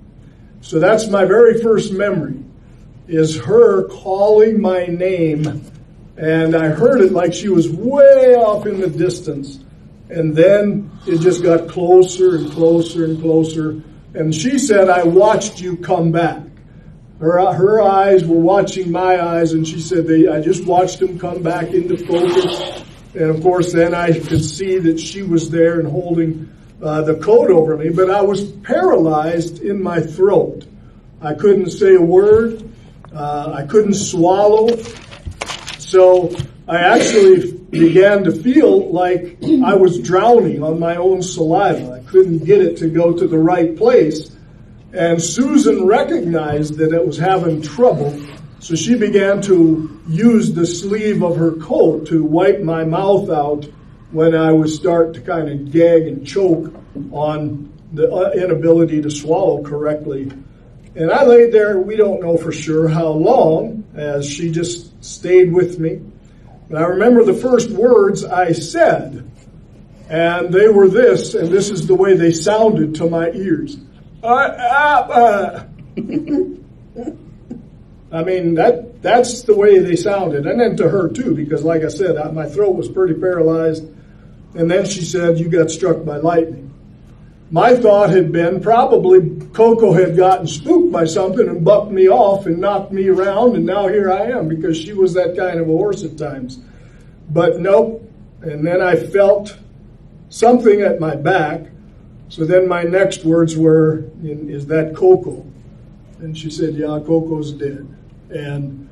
So that's my very first memory, is her calling my name. And I heard it like she was way off in the distance. And then it just got closer and closer and closer. And she said, I watched you come back. Her eyes were watching my eyes, and she said, I just watched them come back into focus. And of course, then I could see that she was there and holding the coat over me, but I was paralyzed in my throat. I couldn't say a word. I couldn't swallow. So I actually began to feel like I was drowning on my own saliva. I couldn't get it to go to the right place. And Susan recognized that it was having trouble, so she began to use the sleeve of her coat to wipe my mouth out when I would start to kind of gag and choke on the inability to swallow correctly. And I laid there, we don't know for sure how long, as she just stayed with me. And I remember the first words I said, and they were this, and this is the way they sounded to my ears. I mean, that's the way they sounded. And then to her, too, because like I said, my throat was pretty paralyzed. And then she said, you got struck by lightning. My thought had been probably Coco had gotten spooked by something and bucked me off and knocked me around, and now here I am, because she was that kind of a horse at times. But nope. And then I felt something at my back. So then my next words were, is that Coco? And she said, yeah, Coco's dead. And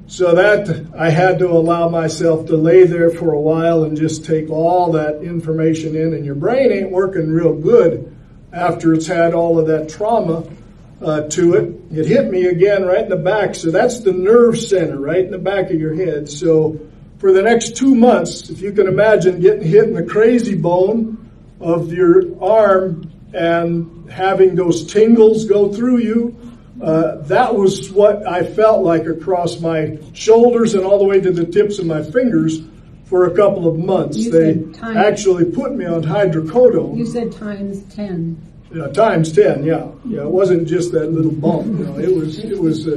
so that I had to allow myself to lay there for a while and just take all that information in. And your brain ain't working real good after it's had all of that trauma to it. It hit me again right in the back. So that's the nerve center right in the back of your head. So for the next 2 months, if you can imagine getting hit in the crazy bone of your arm and having those tingles go through you, that was what I felt like across my shoulders and all the way to the tips of my fingers for a couple of months. They actually put me on hydrocodone. You said times 10. Times 10, yeah. Yeah, it wasn't just that little bump. You know, it was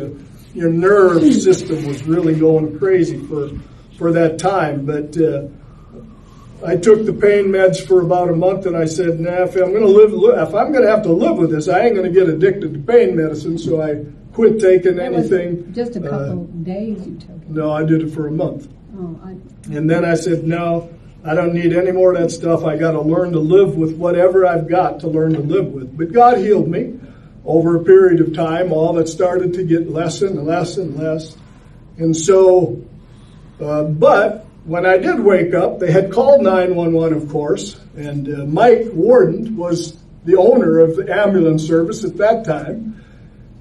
your nerve system was really going crazy for that time. But I took the pain meds for about a month, and I said, nah, if I'm going to have to live with this, I ain't going to get addicted to pain medicine. So I quit taking anything. Just a couple days you took it. No, I did it for a month. Oh, And then I said, no, I don't need any more of that stuff. I got to learn to live with whatever I've got to learn to live with. But God healed me over a period of time. All that started to get less and less and less. And so, but when I did wake up, they had called 911, of course, and Mike Warden was the owner of the ambulance service at that time.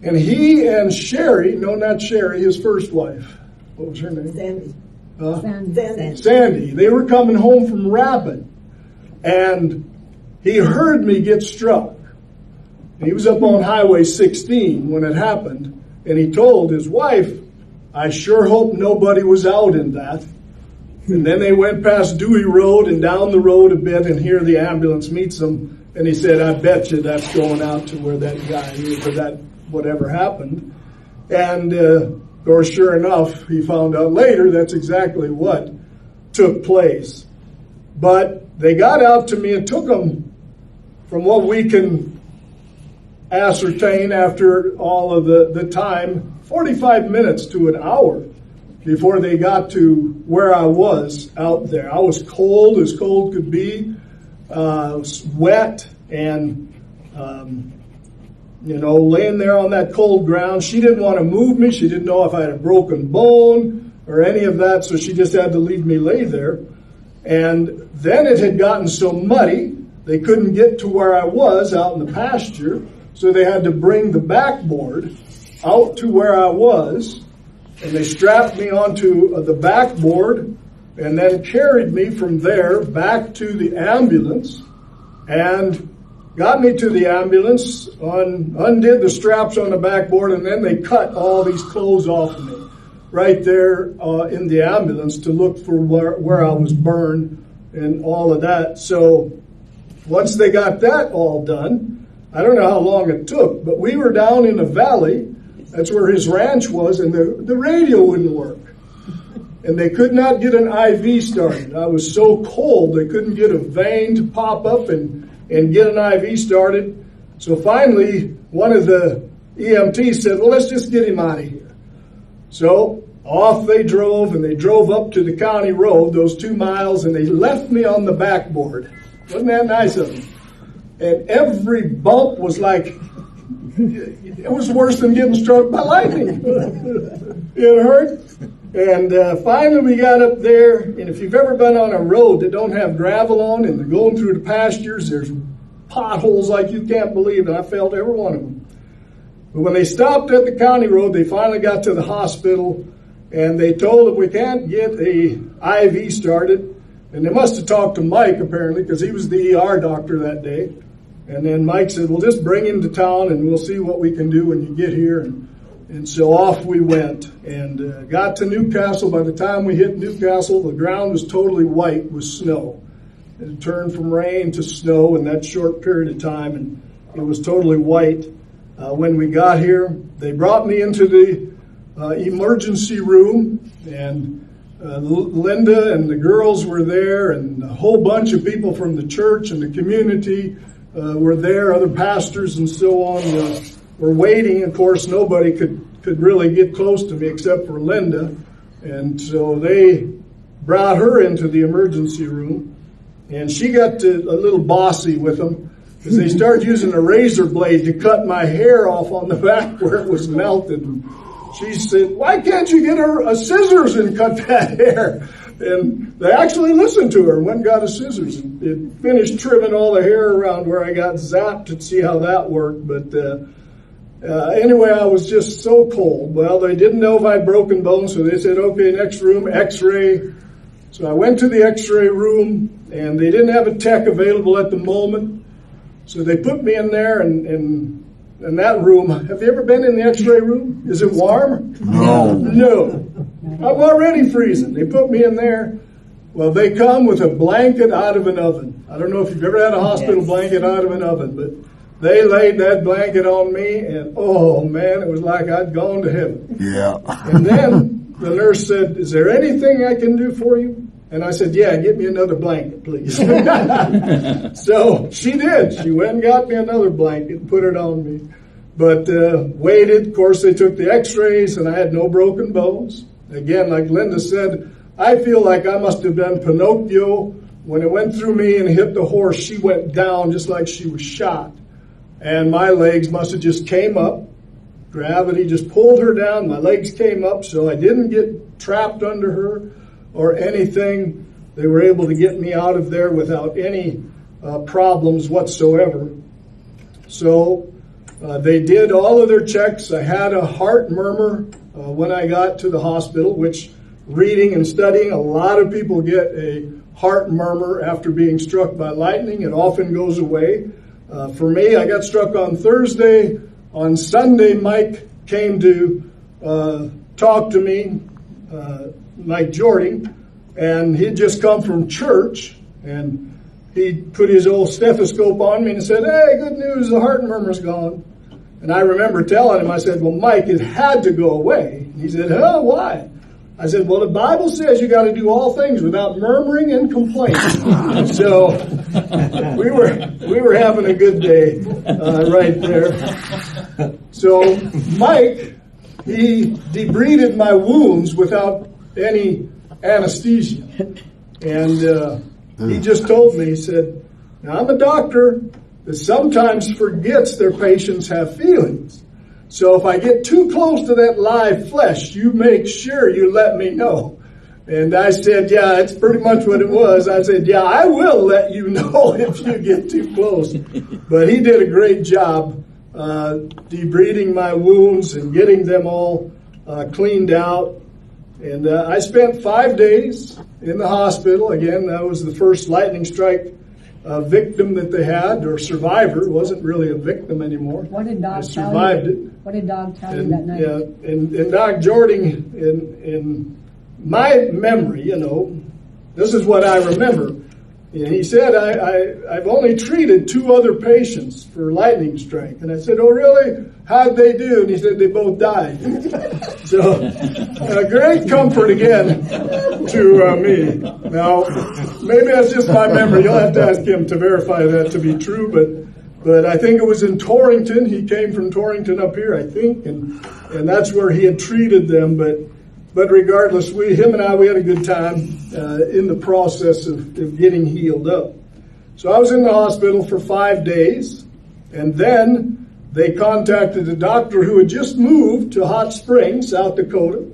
And he and Sherry, no, not Sherry, his first wife. What was her name? Sandy. They were coming home from Rapid, and he heard me get struck. And he was up on Highway 16 when it happened, and he told his wife, I sure hope nobody was out in that. And then they went past Dewey Road and down the road a bit, and here the ambulance meets them. And he said, I bet you that's going out to where that guy is, or that whatever happened. And of course, sure enough, he found out later that's exactly what took place. But they got out to me. It took them, from what we can ascertain after all of the time, 45 minutes to an hour before they got to where I was out there. I was cold as cold could be, wet, and laying there on that cold ground. She didn't want to move me. She didn't know if I had a broken bone or any of that, so she just had to leave me lay there. And then it had gotten so muddy, they couldn't get to where I was out in the pasture, so they had to bring the backboard out to where I was, and they strapped me onto the backboard and then carried me from there back to the ambulance and got me to the ambulance, undid the straps on the backboard, and then they cut all these clothes off of me right there in the ambulance to look for where I was burned and all of that. So once they got that all done, I don't know how long it took, but we were down in a valley. That's where his ranch was, and the radio wouldn't work. And they could not get an IV started. I was so cold, they couldn't get a vein to pop up and get an IV started. So finally, one of the EMTs said, well, let's just get him out of here. So off they drove, and they drove up to the county road, those 2 miles, and they left me on the backboard. Wasn't that nice of them? And every bump was like, it was worse than getting struck by lightning. It hurt. And finally we got up there, and if you've ever been on a road that don't have gravel on and they're going through the pastures, there's potholes like you can't believe, and I felt every one of them. But when they stopped at the county road, they finally got to the hospital, and they told them we can't get a IV started. And they must have talked to Mike, apparently, because he was the ER doctor that day. And then Mike said, well, just bring him to town and we'll see what we can do when you get here. And so off we went and got to Newcastle. By the time we hit Newcastle, the ground was totally white with snow. It had turned from rain to snow in that short period of time, and it was totally white. When we got here, they brought me into the emergency room, and Linda and the girls were there, and a whole bunch of people from the church and the community were there, other pastors and so on were waiting. Of course, nobody could really get close to me except for Linda, and so they brought her into the emergency room, and she got a little bossy with them because they started using a razor blade to cut my hair off on the back where it was melted. And she said, why can't you get her a scissors and cut that hair? And they actually listened to her and went and got a scissors. And it finished trimming all the hair around where I got zapped to see how that worked. But anyway, I was just so cold. Well, they didn't know if I had broken bones, so they said, okay, next room, x-ray. So I went to the x-ray room, and they didn't have a tech available at the moment. So they put me in there, and in that room, have you ever been in the x-ray room? Is it warm? No. I'm already freezing. They put me in there. Well, they come with a blanket out of an oven. I don't know if you've ever had a hospital blanket out of an oven, but they laid that blanket on me, and oh man, it was like I'd gone to heaven. Yeah. And then the nurse said, is there anything I can do for you? And I said, yeah, get me another blanket, please. So she did. She went and got me another blanket and put it on me. But waited. Of course, they took the x-rays, and I had no broken bones. Again, like Linda said, I feel like I must have been Pinocchio. When it went through me and hit the horse, she went down just like she was shot. And my legs must have just came up. Gravity just pulled her down. My legs came up, so I didn't get trapped under her or anything. They were able to get me out of there without any problems whatsoever. So they did all of their checks. I had a heart murmur when I got to the hospital, which reading and studying, a lot of people get a heart murmur after being struck by lightning. It often goes away. For me, I got struck on Thursday. On Sunday, Mike came to talk to me, Mike Jordan, and he'd just come from church, and he put his old stethoscope on me and said, hey, good news, the heart murmur's gone. And I remember telling him, I said, well, Mike, it had to go away. He said, huh, why? I said, well, the Bible says you got to do all things without murmuring and complaining. So we were having a good day right there. So Mike, he debrided my wounds without any anesthesia. And he just told me, he said, now I'm a doctor that sometimes forgets their patients have feelings. So if I get too close to that live flesh, you make sure you let me know. And I said, yeah, that's pretty much what it was. I said, yeah, I will let you know if you get too close. But he did a great job debriding my wounds and getting them all cleaned out. And I spent 5 days in the hospital. Again, that was the first lightning strike victim that they had, or survivor. It wasn't really a victim anymore. What did Doc I survived it. What did Doc tell you that night? Yeah, and Doc Jordan, in my memory, this is what I remember. And he said, I've only treated 2 other patients for lightning strike. And I said, oh, really? How'd they do? And he said, they both died. So, a great comfort again to me. Now, maybe that's just my memory. You'll have to ask him to verify that to be true. But I think it was in Torrington. He came from Torrington up here, I think. And that's where he had treated them. But regardless, him and I had a good time in the process of getting healed up. So I was in the hospital for 5 days, and then they contacted a doctor who had just moved to Hot Springs, South Dakota,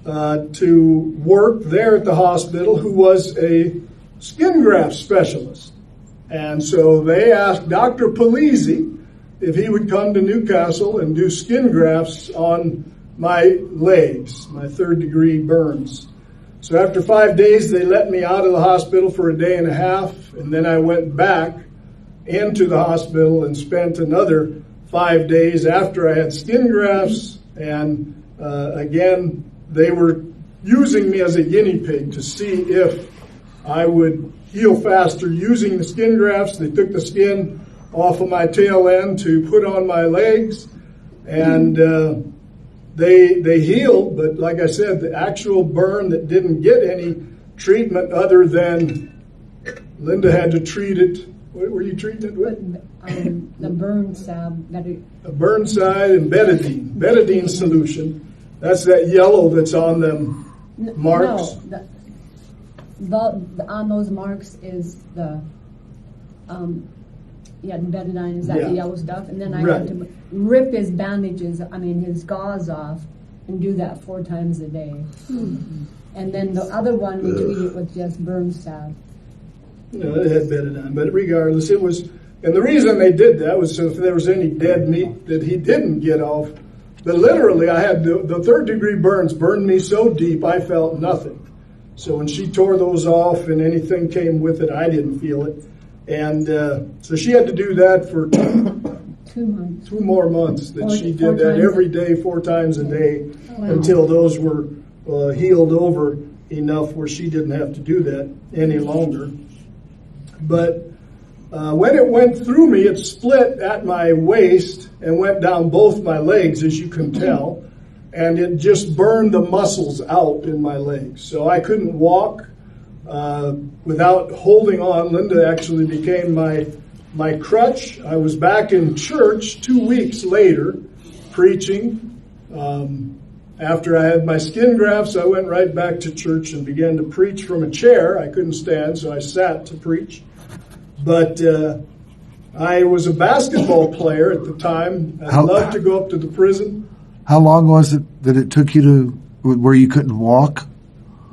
to work there at the hospital, who was a skin graft specialist. And so they asked Dr. Polizzi if he would come to Newcastle and do skin grafts on my legs, my 3rd-degree burns. So after 5 days, they let me out of the hospital for a day and a half, and then I went back, into the hospital and spent another 5 days after I had skin grafts. And again, they were using me as a guinea pig to see if I would heal faster using the skin grafts. They took the skin off of my tail end to put on my legs, and they healed. But like I said, the actual burn that didn't get any treatment other than Linda had to treat it. What were you treating it with? The burn salve. A burn side and betadine solution. That's that yellow that's on them marks. No, on those marks is the betadine is that the yellow stuff, and then I had to rip his bandages, his gauze off, and do that 4 times a day. And then the other one we treated with just burn salve. No, it had betadine, but regardless, it was. And the reason they did that was so if there was any dead meat that he didn't get off. But literally, I had the 3rd-degree burns burned me so deep I felt nothing. So when she tore those off and anything came with it, I didn't feel it. And so she had to do that for 2 months. 2 more months. That she did that every day, 4 times a day, Wow. until those were healed over enough where she didn't have to do that any longer. But when it went through me, it split at my waist and went down both my legs, as you can tell. And it just burned the muscles out in my legs. So I couldn't walk without holding on. Linda actually became my crutch. I was back in church 2 weeks later preaching. After I had my skin grafts, I went right back to church and began to preach from a chair. I couldn't stand, so I sat to preach. But I was a basketball player at the time. I loved to go up to the prison. How long was it that it took you to where you couldn't walk?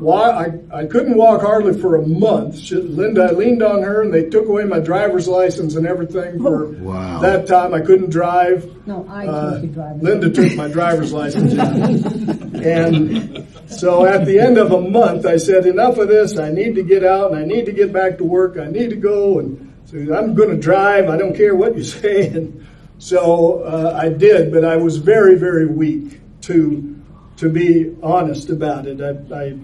Well, I couldn't walk hardly for a month. I leaned on her, and they took away my driver's license and everything for that time. I couldn't drive. No, I took your driver's Linda took my driver's license. And so at the end of a month, I said, enough of this. I need to get out, and I need to get back to work. I need to go, and so I'm going to drive. I don't care what you say. And so I did, but I was very, very weak, to be honest about it. I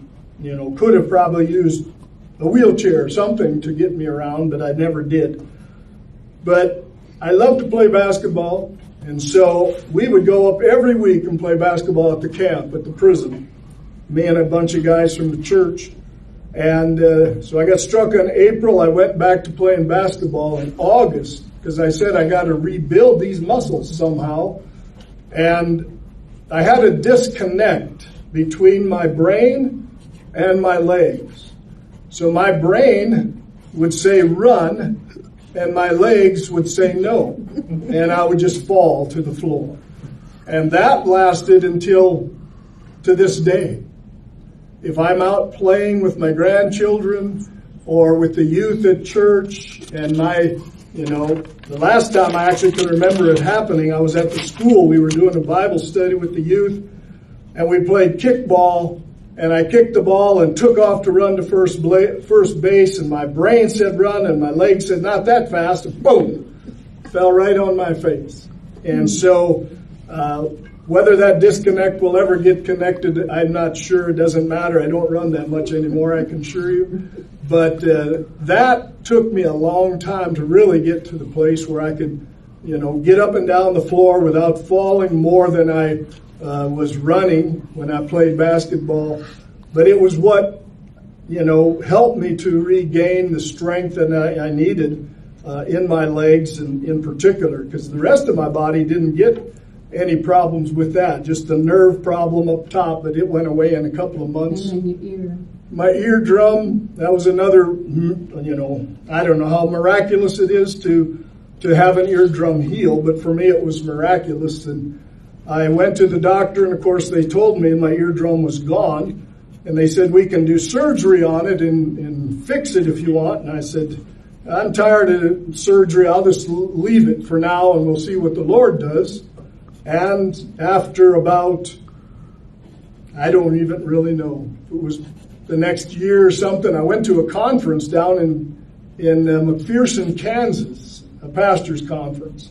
could have probably used a wheelchair or something to get me around, but I never did. But I love to play basketball, and so we would go up every week and play basketball at the camp, at the prison, me and a bunch of guys from the church. And so I got struck in April. I went back to playing basketball in August because I said I got to rebuild these muscles somehow. And I had a disconnect between my brain and my legs. So my brain would say run, and my legs would say no. And I would just fall to the floor. And that lasted until to this day. If I'm out playing with my grandchildren or with the youth at church, and the last time I actually can remember it happening, I was at the school. We were doing a Bible study with the youth, and we played kickball, and I kicked the ball and took off to run to first base, and my brain said run, and my leg said not that fast, and boom, fell right on my face. And so whether that disconnect will ever get connected, I'm not sure. It doesn't matter. I don't run that much anymore, I can assure you. But that took me a long time to really get to the place where I could, get up and down the floor without falling more than I was running when I played basketball. But it was what, helped me to regain the strength that I needed in my legs, and in particular, because the rest of my body didn't get any problems with that. Just the nerve problem up top, but it went away in a couple of months. And then your ear. My eardrum, that was another, I don't know how miraculous it is to have an eardrum heal, but for me it was miraculous. And I went to the doctor, and of course they told me my eardrum was gone, and they said, we can do surgery on it and fix it if you want. And I said, I'm tired of surgery. I'll just leave it for now, and we'll see what the Lord does. And after about, I don't even really know, it was the next year or something, I went to a conference down in McPherson, Kansas. a pastor's conference.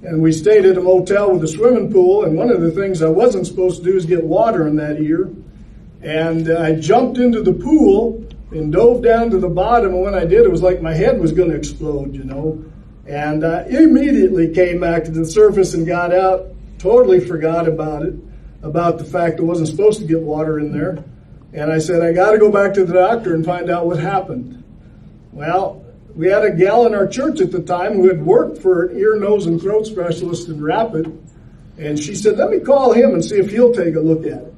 And we stayed at a motel with a swimming pool, and one of the things I wasn't supposed to do is get water in that ear. And I jumped into the pool and dove down to the bottom, and when I did, it was like my head was going to explode, you know. And I immediately came back to the surface and got out, totally forgot about it, about the fact I wasn't supposed to get water in there. And I said, I got to go back to the doctor and find out what happened. Well, we had a gal in our church at the time who had worked for an ear, nose, and throat specialist in Rapid, and she said, let me call him and see if he'll take a look at it.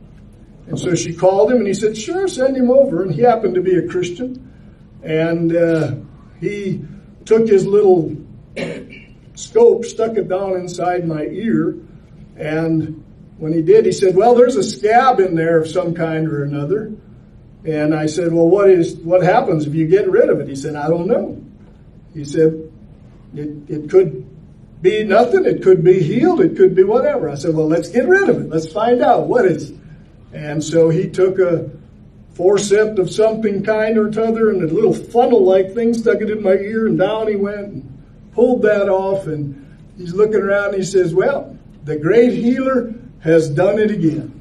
And so she called him, and he said, sure, send him over. And he happened to be a Christian, and he took his little scope, stuck it down inside my ear, and when he did, he said, well, there's a scab in there of some kind or another. And I said, well, what happens if you get rid of it? He said, I don't know. He said, it could be nothing. It could be healed. It could be whatever. I said, well, let's get rid of it. Let's find out what is. And so he took a forceps of something kind or t'other and a little funnel-like thing, stuck it in my ear, and down he went and pulled that off. And he's looking around and he says, well, the great healer has done it again.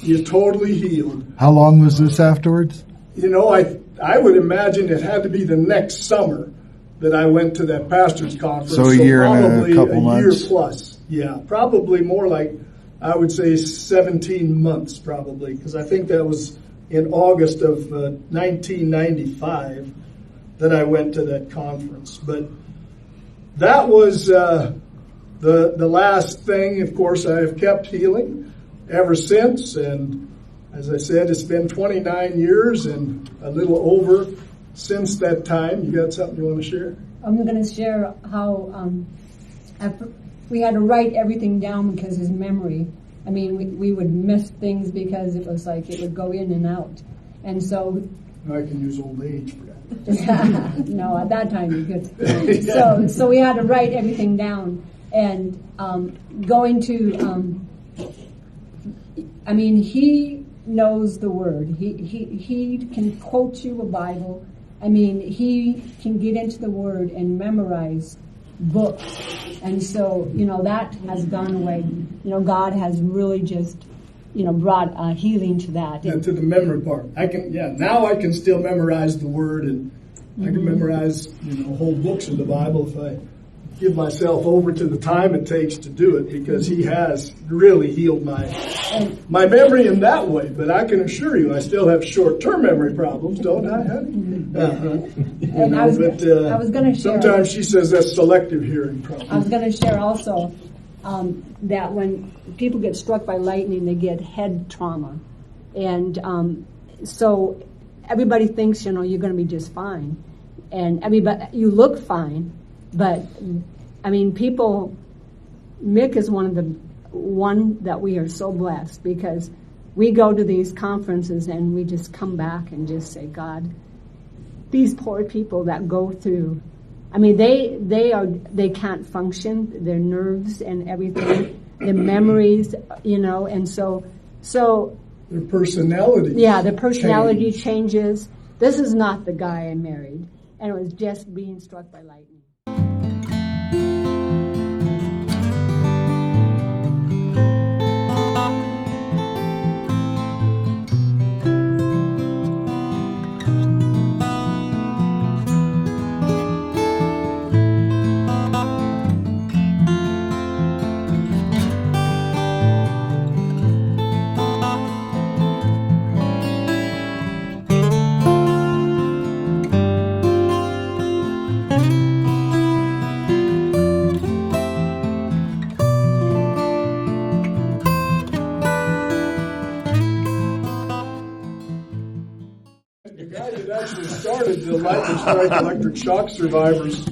You're totally healed. How long was this afterwards? You know, I would imagine it had to be the next summer that I went to that pastor's conference. So a year and a couple months? A year plus, yeah. Probably more like, I would say 17 months probably, because I think that was in August of 1995 that I went to that conference. But that was the last thing. Of course, I have kept healing ever since, and as I said, it's been 29 years and a little over since that time. You got something you want to share? I'm going to share how we had to write everything down because his memory. I mean, we would miss things because it was like it would go in and out. And so... I can use old age for that. No, at that time you could. So we had to write everything down. And going to... I mean, he knows the Word. He can quote you a Bible. I mean, he can get into the Word and memorize books. And so, you know, that has gone away. You know, God has really just, you know, brought healing to that. And to the memory part. Now I can still memorize the Word, and I can memorize, you know, whole books of the Bible if I give myself over to the time it takes to do it, because he has really healed my memory in that way. But I can assure you, I still have short-term memory problems, don't I, honey? And I was going to share. Sometimes she says that's selective hearing problem. I was going to share also that when people get struck by lightning, they get head trauma, and so everybody thinks, you know, you're going to be just fine, and you look fine. But, I mean, Mick is one that we are so blessed, because we go to these conferences and we just come back and just say, God, these poor people that go through, I mean, they can't function, their nerves and everything, their memories, you know, and so their personality. Yeah, their personality changes. This is not the guy I married, and it was just being struck by lightning. The lightning strike electric shock survivors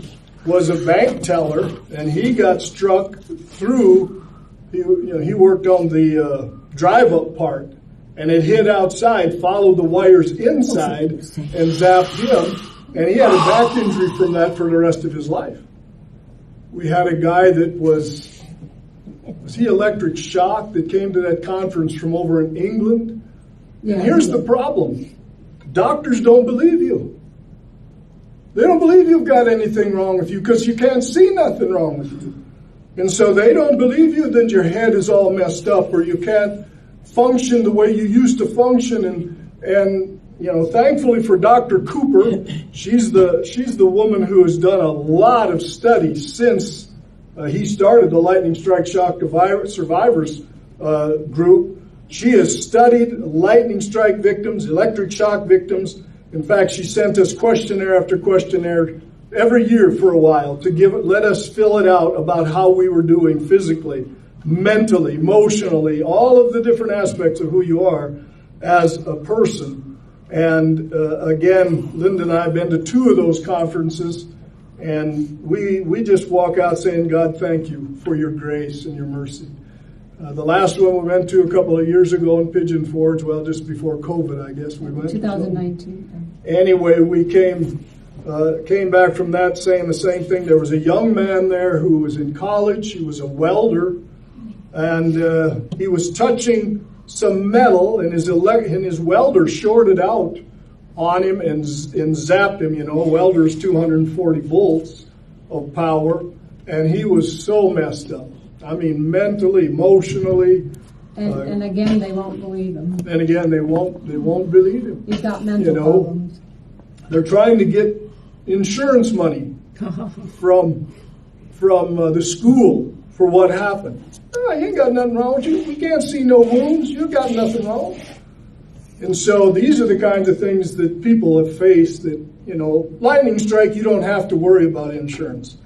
was a bank teller, and he got struck through. He worked on the drive-up part, and it hit outside, followed the wires inside, and zapped him, and he had a back injury from that for the rest of his life. We had a guy that was he electric shock that came to that conference from over in England. Yeah, and here's the problem. Doctors don't believe you. They don't believe you've got anything wrong with you because you can't see nothing wrong with you. And so they don't believe you that your head is all messed up or you can't function the way you used to function. And you know, thankfully for Dr. Cooper, she's the woman who has done a lot of studies since he started the Lightning Strike Shock Survivors group. She has studied lightning strike victims, electric shock victims. In fact, she sent us questionnaire after questionnaire every year for a while to let us fill it out about how we were doing physically, mentally, emotionally, all of the different aspects of who you are as a person. And again, Linda and I have been to 2 of those conferences, and we just walk out saying, God, thank you for your grace and your mercy. The last one we went to a couple of years ago in Pigeon Forge, well, just before COVID, I guess we went. 2019. Anyway, we came back from that saying the same thing. There was a young man there who was in college. He was a welder, and he was touching some metal, and his welder shorted out on him and zapped him. You know, a welder's 240 volts of power, and he was so messed up. I mean, mentally, emotionally. And again, they won't believe him. And again, they won't believe him. He's got mental problems. They're trying to get insurance money from the school for what happened. Oh, you ain't got nothing wrong with you. We can't see no wounds. You got nothing wrong. And so these are the kinds of things that people have faced that, you know, lightning strike, you don't have to worry about insurance.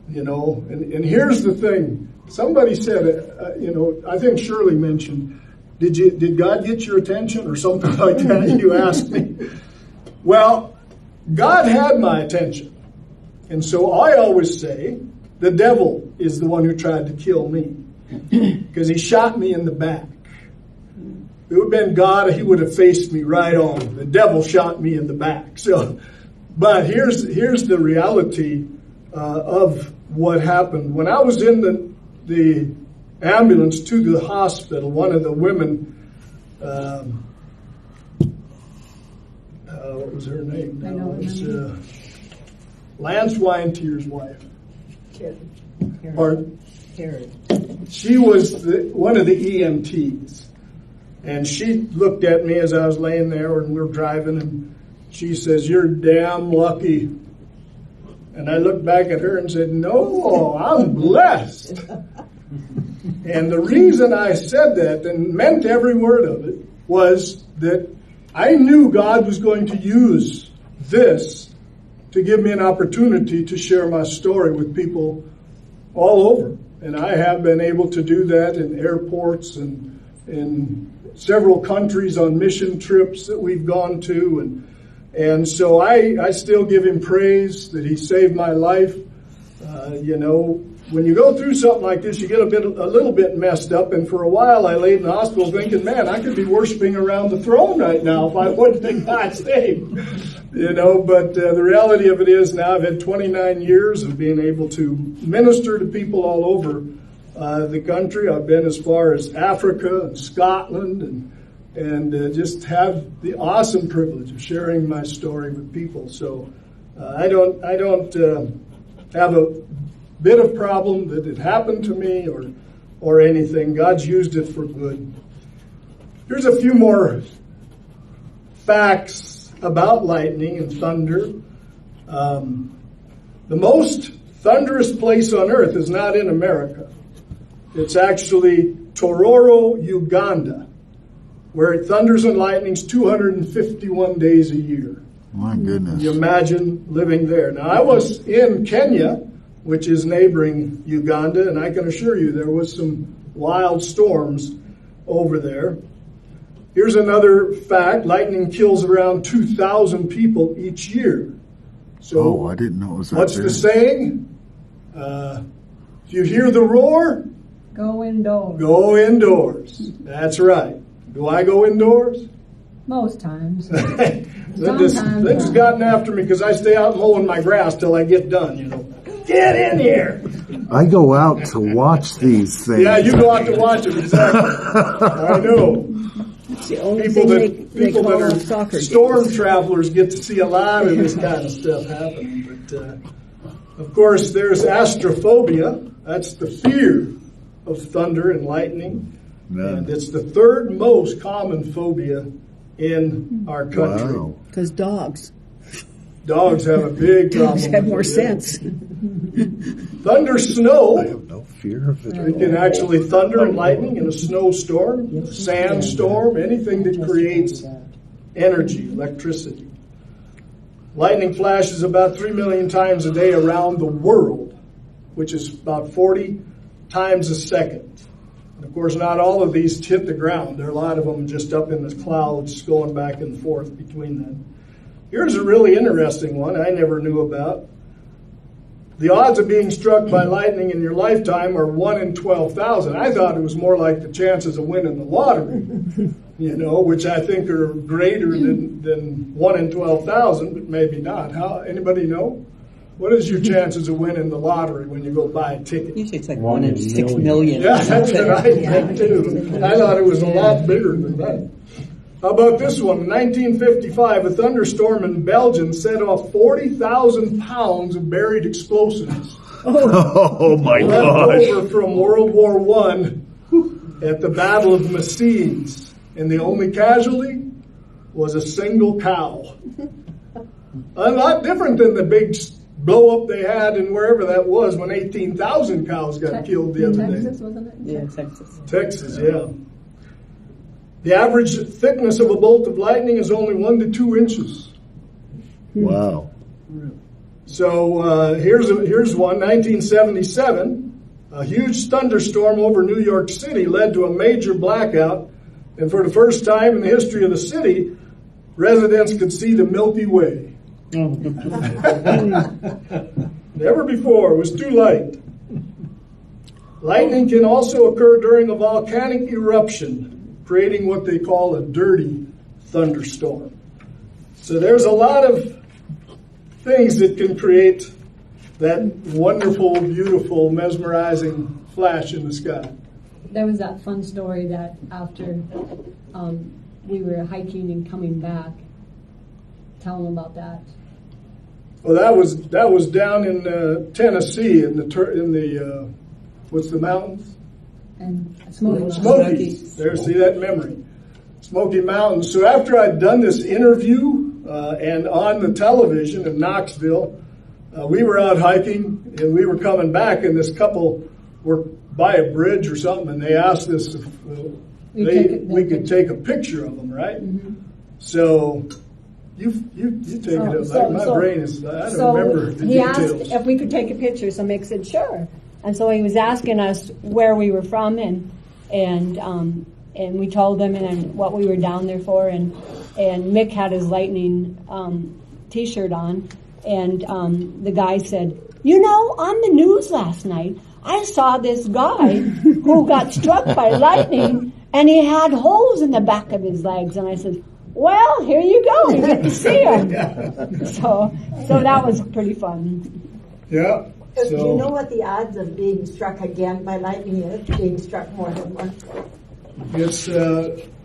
You know, and here's the thing. Somebody said, you know, I think Shirley mentioned, did God get your attention or something like that? You asked me. Well, God had my attention. And so I always say, the devil is the one who tried to kill me because he shot me in the back. If it would have been God, he would have faced me right on. The devil shot me in the back. So, but here's the reality of what happened. When I was in the ambulance to the hospital, one of the women, what was her name? I know It was her Lance Weinteer's wife. Pardon? Carrie. She was one of the EMTs. And she looked at me as I was laying there and we were driving, and she says, "You're damn lucky." And I looked back at her and said, "No, I'm blessed." And the reason I said that and meant every word of it was that I knew God was going to use this to give me an opportunity to share my story with people all over. And I have been able to do that in airports and in several countries on mission trips that we've gone to. And so I still give him praise that he saved my life. You know, when you go through something like this, you get a little bit messed up. And for a while, I laid in the hospital thinking, man, I could be worshiping around the throne right now if I wouldn't think God saved. You know, but the reality of it is now I've had 29 years of being able to minister to people all over the country. I've been as far as Africa and Scotland and just have the awesome privilege of sharing my story with people. So I don't have a bit of problem that it happened to me or anything. God's used it for good. Here's a few more facts about lightning and thunder. The most thunderous place on earth is not in America. It's actually Tororo, Uganda, where it thunders and lightnings 251 days a year. My goodness. You imagine living there. Now, I was in Kenya, which is neighboring Uganda, and I can assure you there was some wild storms over there. Here's another fact. Lightning kills around 2,000 people each year. So, I didn't know it was that what's big. the saying? If you hear the roar, Go indoors. go indoors. That's right. Do I go indoors? Most times. Linda's Sometimes. gotten after me because I stay out mowing my grass till I get done, you know. Get in here. I go out to watch these things. Yeah, you go out to watch it, exactly. I know. It's the only people thing they that call are off soccer storm games. travelers get to see a lot of this kind of stuff happen. But of course, there's astrophobia. That's the fear of thunder and lightning, and it's the third most common phobia in our country. Wow. Because dogs Dogs have a big problem. have more with it. sense. Thunder, snow. I have no fear of it. It can actually thunder and lightning in a snowstorm, sandstorm, anything that creates energy, electricity. Lightning flashes about 3 million times a day around the world, which is about 40 times a second. And of course, not all of these hit the ground. There are a lot of them just up in the clouds going back and forth between them. Here's a really interesting one I never knew about. The odds of being struck by lightning in your lifetime are 1 in 12,000. I thought it was more like the chances of winning the lottery, which I think are greater than 1 in 12,000, but maybe not. Anybody know? What is your chances of winning the lottery when you go buy a ticket? Usually it's like 1 in 6 million. Yeah, that's what I think too. I thought it was a lot bigger than that. How about this one? In 1955, a thunderstorm in Belgium set off 40,000 pounds of buried explosives. Oh my Left over from World War I at the Battle of Messines. And the only casualty was a single cow. A lot different than the big blow up they had in wherever that was when 18,000 cows got killed the other Texas, day. wasn't it? Yeah, Texas. Texas, yeah. The average thickness of a bolt of lightning is only 1 to 2 inches. Wow. So here's one. 1977, a huge thunderstorm over New York City led to a major blackout, and for the first time in the history of the city, residents could see the Milky Way. Never before. It was too light. Lightning can also occur during a volcanic eruption, creating what they call a dirty thunderstorm. So there's a lot of things that can create that wonderful, beautiful, mesmerizing flash in the sky. There was that fun story that after we were hiking and coming back, tell them about that. Well, that was down in Tennessee in the what's the mountains? And Smoky. Smokies. There, see that memory. Smoky Mountains. So after I'd done this interview and on the television in Knoxville, we were out hiking and we were coming back, and this couple were by a bridge or something, and they asked us if we could take a picture of them, right? Mm-hmm. So you take it up. My brain is, I don't remember the he details. asked if we could take a picture, so Mick said sure. And so he was asking us where we were from, and we told him and what we were down there for, and Mick had his lightning T-shirt on, and the guy said, on the news last night, I saw this guy who got struck by lightning, and he had holes in the back of his legs, and I said, well, here you go, you get to see him. So that was pretty fun. Yeah. Do you know what the odds of being struck again by lightning is? Being struck more than once? It's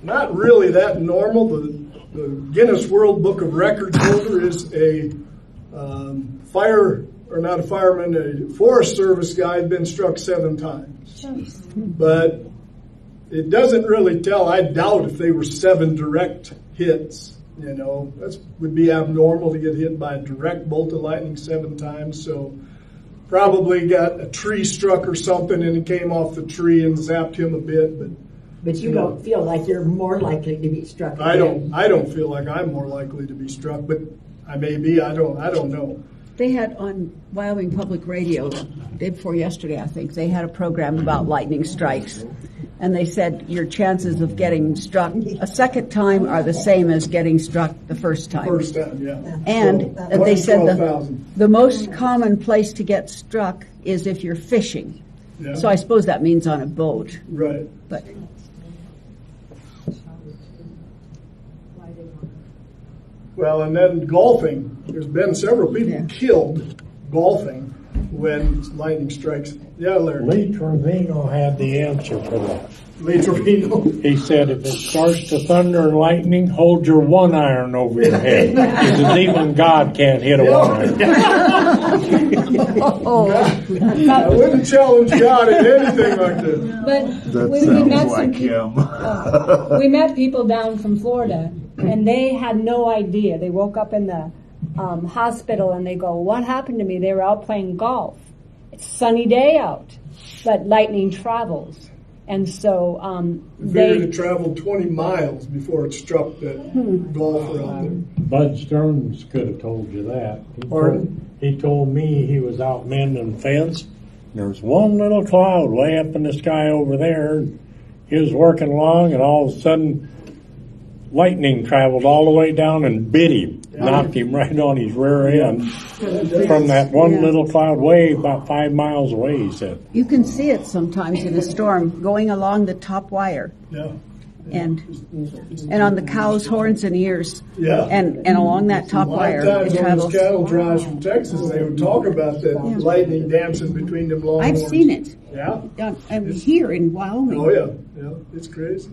not really that normal. The Guinness World Book of Records holder is a Forest Service guy had been struck 7 times. But it doesn't really tell. I doubt if they were 7 direct hits. That would be abnormal to get hit by a direct bolt of lightning 7 times. So probably got a tree struck or something, and it came off the tree and zapped him a bit. But you don't feel like you're more likely to be struck again. I don't feel like I'm more likely to be struck, but I may be. I don't know. They had on Wyoming Public Radio, day before yesterday, I think, they had a program about lightning strikes. And they said your chances of getting struck a second time are the same as getting struck the first time. First time, yeah. And So, they said 12,000. the most common place to get struck is if you're fishing. Yeah. So I suppose that means on a boat. Right. But Well, and then golfing. There's been several people killed golfing. when lightning strikes. Yeah, Larry. Lee Trevino had the answer for that. Lee Trevino. He said, if it starts to thunder and lightning, hold your one iron over your head. Because even God can't hit a one iron. I wouldn't challenge God in anything like this. But That we sounds met like him. we met people down from Florida, and they had no idea. They woke up in the hospital, and they go, "What happened to me?" They were out playing golf. It's a sunny day out, but lightning travels, and so Figured it traveled 20 miles before it struck that golfer out there. Bud Stearns could have told you that. Pardon? He told me he was out mending the fence. There was one little cloud way up in the sky over there. He was working along, and all of a sudden, lightning traveled all the way down and bit him, knocked him right on his rear end from that one little cloud way about 5 miles away, he said. You can see it sometimes in a storm going along the top wire Yeah. and on the cow's horns and ears. Yeah. And along that top A lot wire of times it on travels. those cattle drives from Texas, they would talk about that lightning dancing between them long I've horns. seen it. Yeah? I'm here in Wyoming. Oh, yeah. Yeah, it's crazy.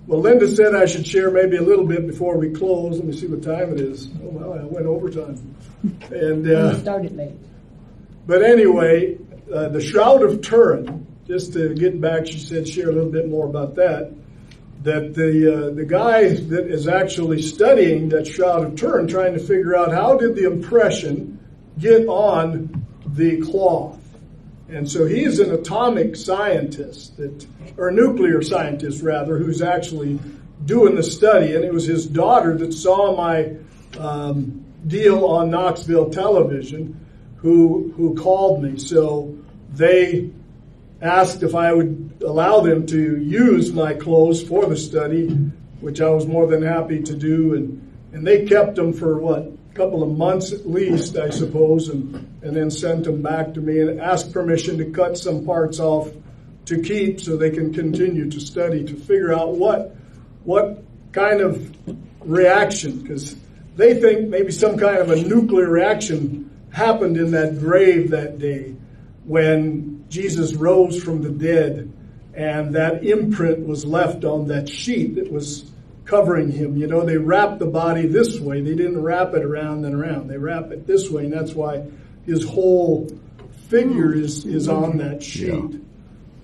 Well, Linda said I should share maybe a little bit before we close. Let me see what time it is. Oh, well, I went overtime. And started late. But anyway, the Shroud of Turin, just to get back, she said share a little bit more about that. That the guy that is actually studying that Shroud of Turin, trying to figure out how did the impression get on the cloth. And so he's an atomic scientist, or a nuclear scientist rather, who's actually doing the study. And it was his daughter that saw my deal on Knoxville television who called me. So they asked if I would allow them to use my clothes for the study, which I was more than happy to do. And they kept them for a couple of months at least, I suppose, and then sent them back to me and asked permission to cut some parts off to keep so they can continue to study to figure out what kind of reaction, because they think maybe some kind of a nuclear reaction happened in that grave that day when Jesus rose from the dead, and that imprint was left on that sheet that was covering him. You know, they wrapped the body this way. They didn't wrap it around and around. They wrap it this way, and that's why his whole figure is on that sheet.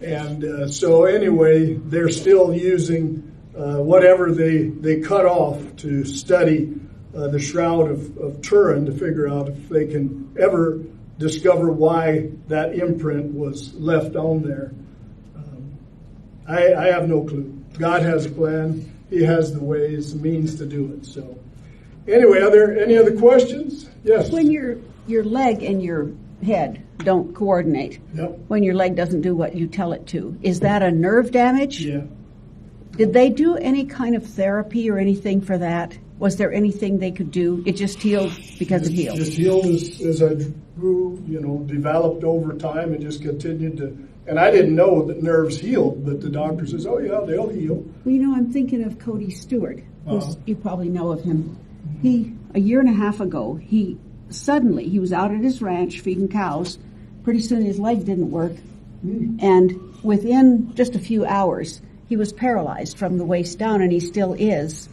Yeah. And so anyway, they're still using whatever they cut off to study the Shroud of Turin to figure out if they can ever discover why that imprint was left on there. I have no clue. God has a plan. He has the ways, means to do it. So, anyway, are there any other questions? Yes. When your leg and your head don't coordinate, when your leg doesn't do what you tell it to, is that a nerve damage? Yeah. Did they do any kind of therapy or anything for that? Was there anything they could do? It just healed because it healed. Just healed as I grew, developed over time and just continued to. And I didn't know that nerves healed, but the doctor says, oh, yeah, they'll heal. Well, I'm thinking of Cody Stewart, who's, you probably know of him. A year and a half ago, he was out at his ranch feeding cows. Pretty soon his leg didn't work. And within just a few hours, he was paralyzed from the waist down, and he still is.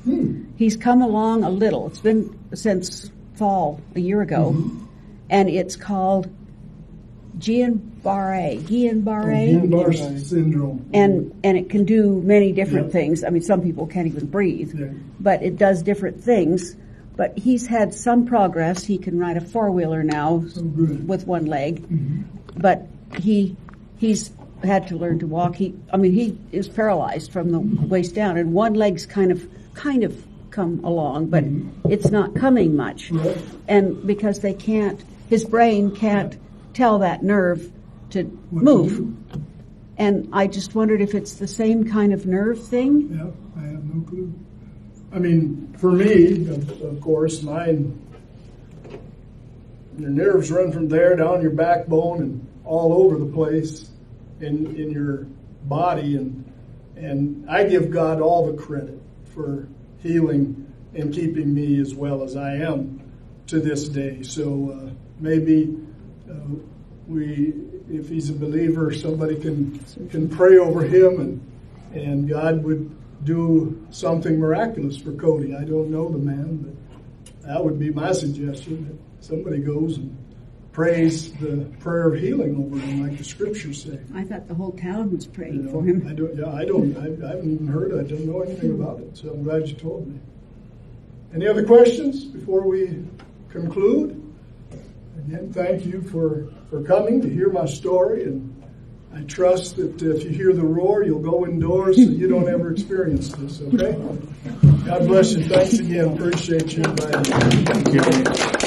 He's come along a little. It's been since fall a year ago, and it's called Guillain-Barré syndrome. And it can do many different things. I mean, some people can't even breathe, but it does different things. But he's had some progress. He can ride a four-wheeler now with one leg, but he's had to learn to walk. He is paralyzed from the waist down, and one leg's kind of come along, but it's not coming much. And because his brain can't tell that nerve to move. And I just wondered if it's the same kind of nerve thing. Yeah, I have no clue. I mean, for me, of course, your nerves run from there down your backbone and all over the place in your body, and I give God all the credit for healing and keeping me as well as I am to this day. So maybe if he's a believer, somebody can pray over him, and God would do something miraculous for Cody. I don't know the man, but that would be my suggestion, that somebody goes and prays the prayer of healing over him, like the scriptures say. I thought the whole town was praying You for know, him. I haven't even heard. I don't know anything about it. So I'm glad you told me. Any other questions before we conclude? Again, thank you for coming to hear my story, and I trust that if you hear the roar, you'll go indoors so you don't ever experience this. Okay? God bless you. Thanks again. Appreciate you inviting me. Thank you.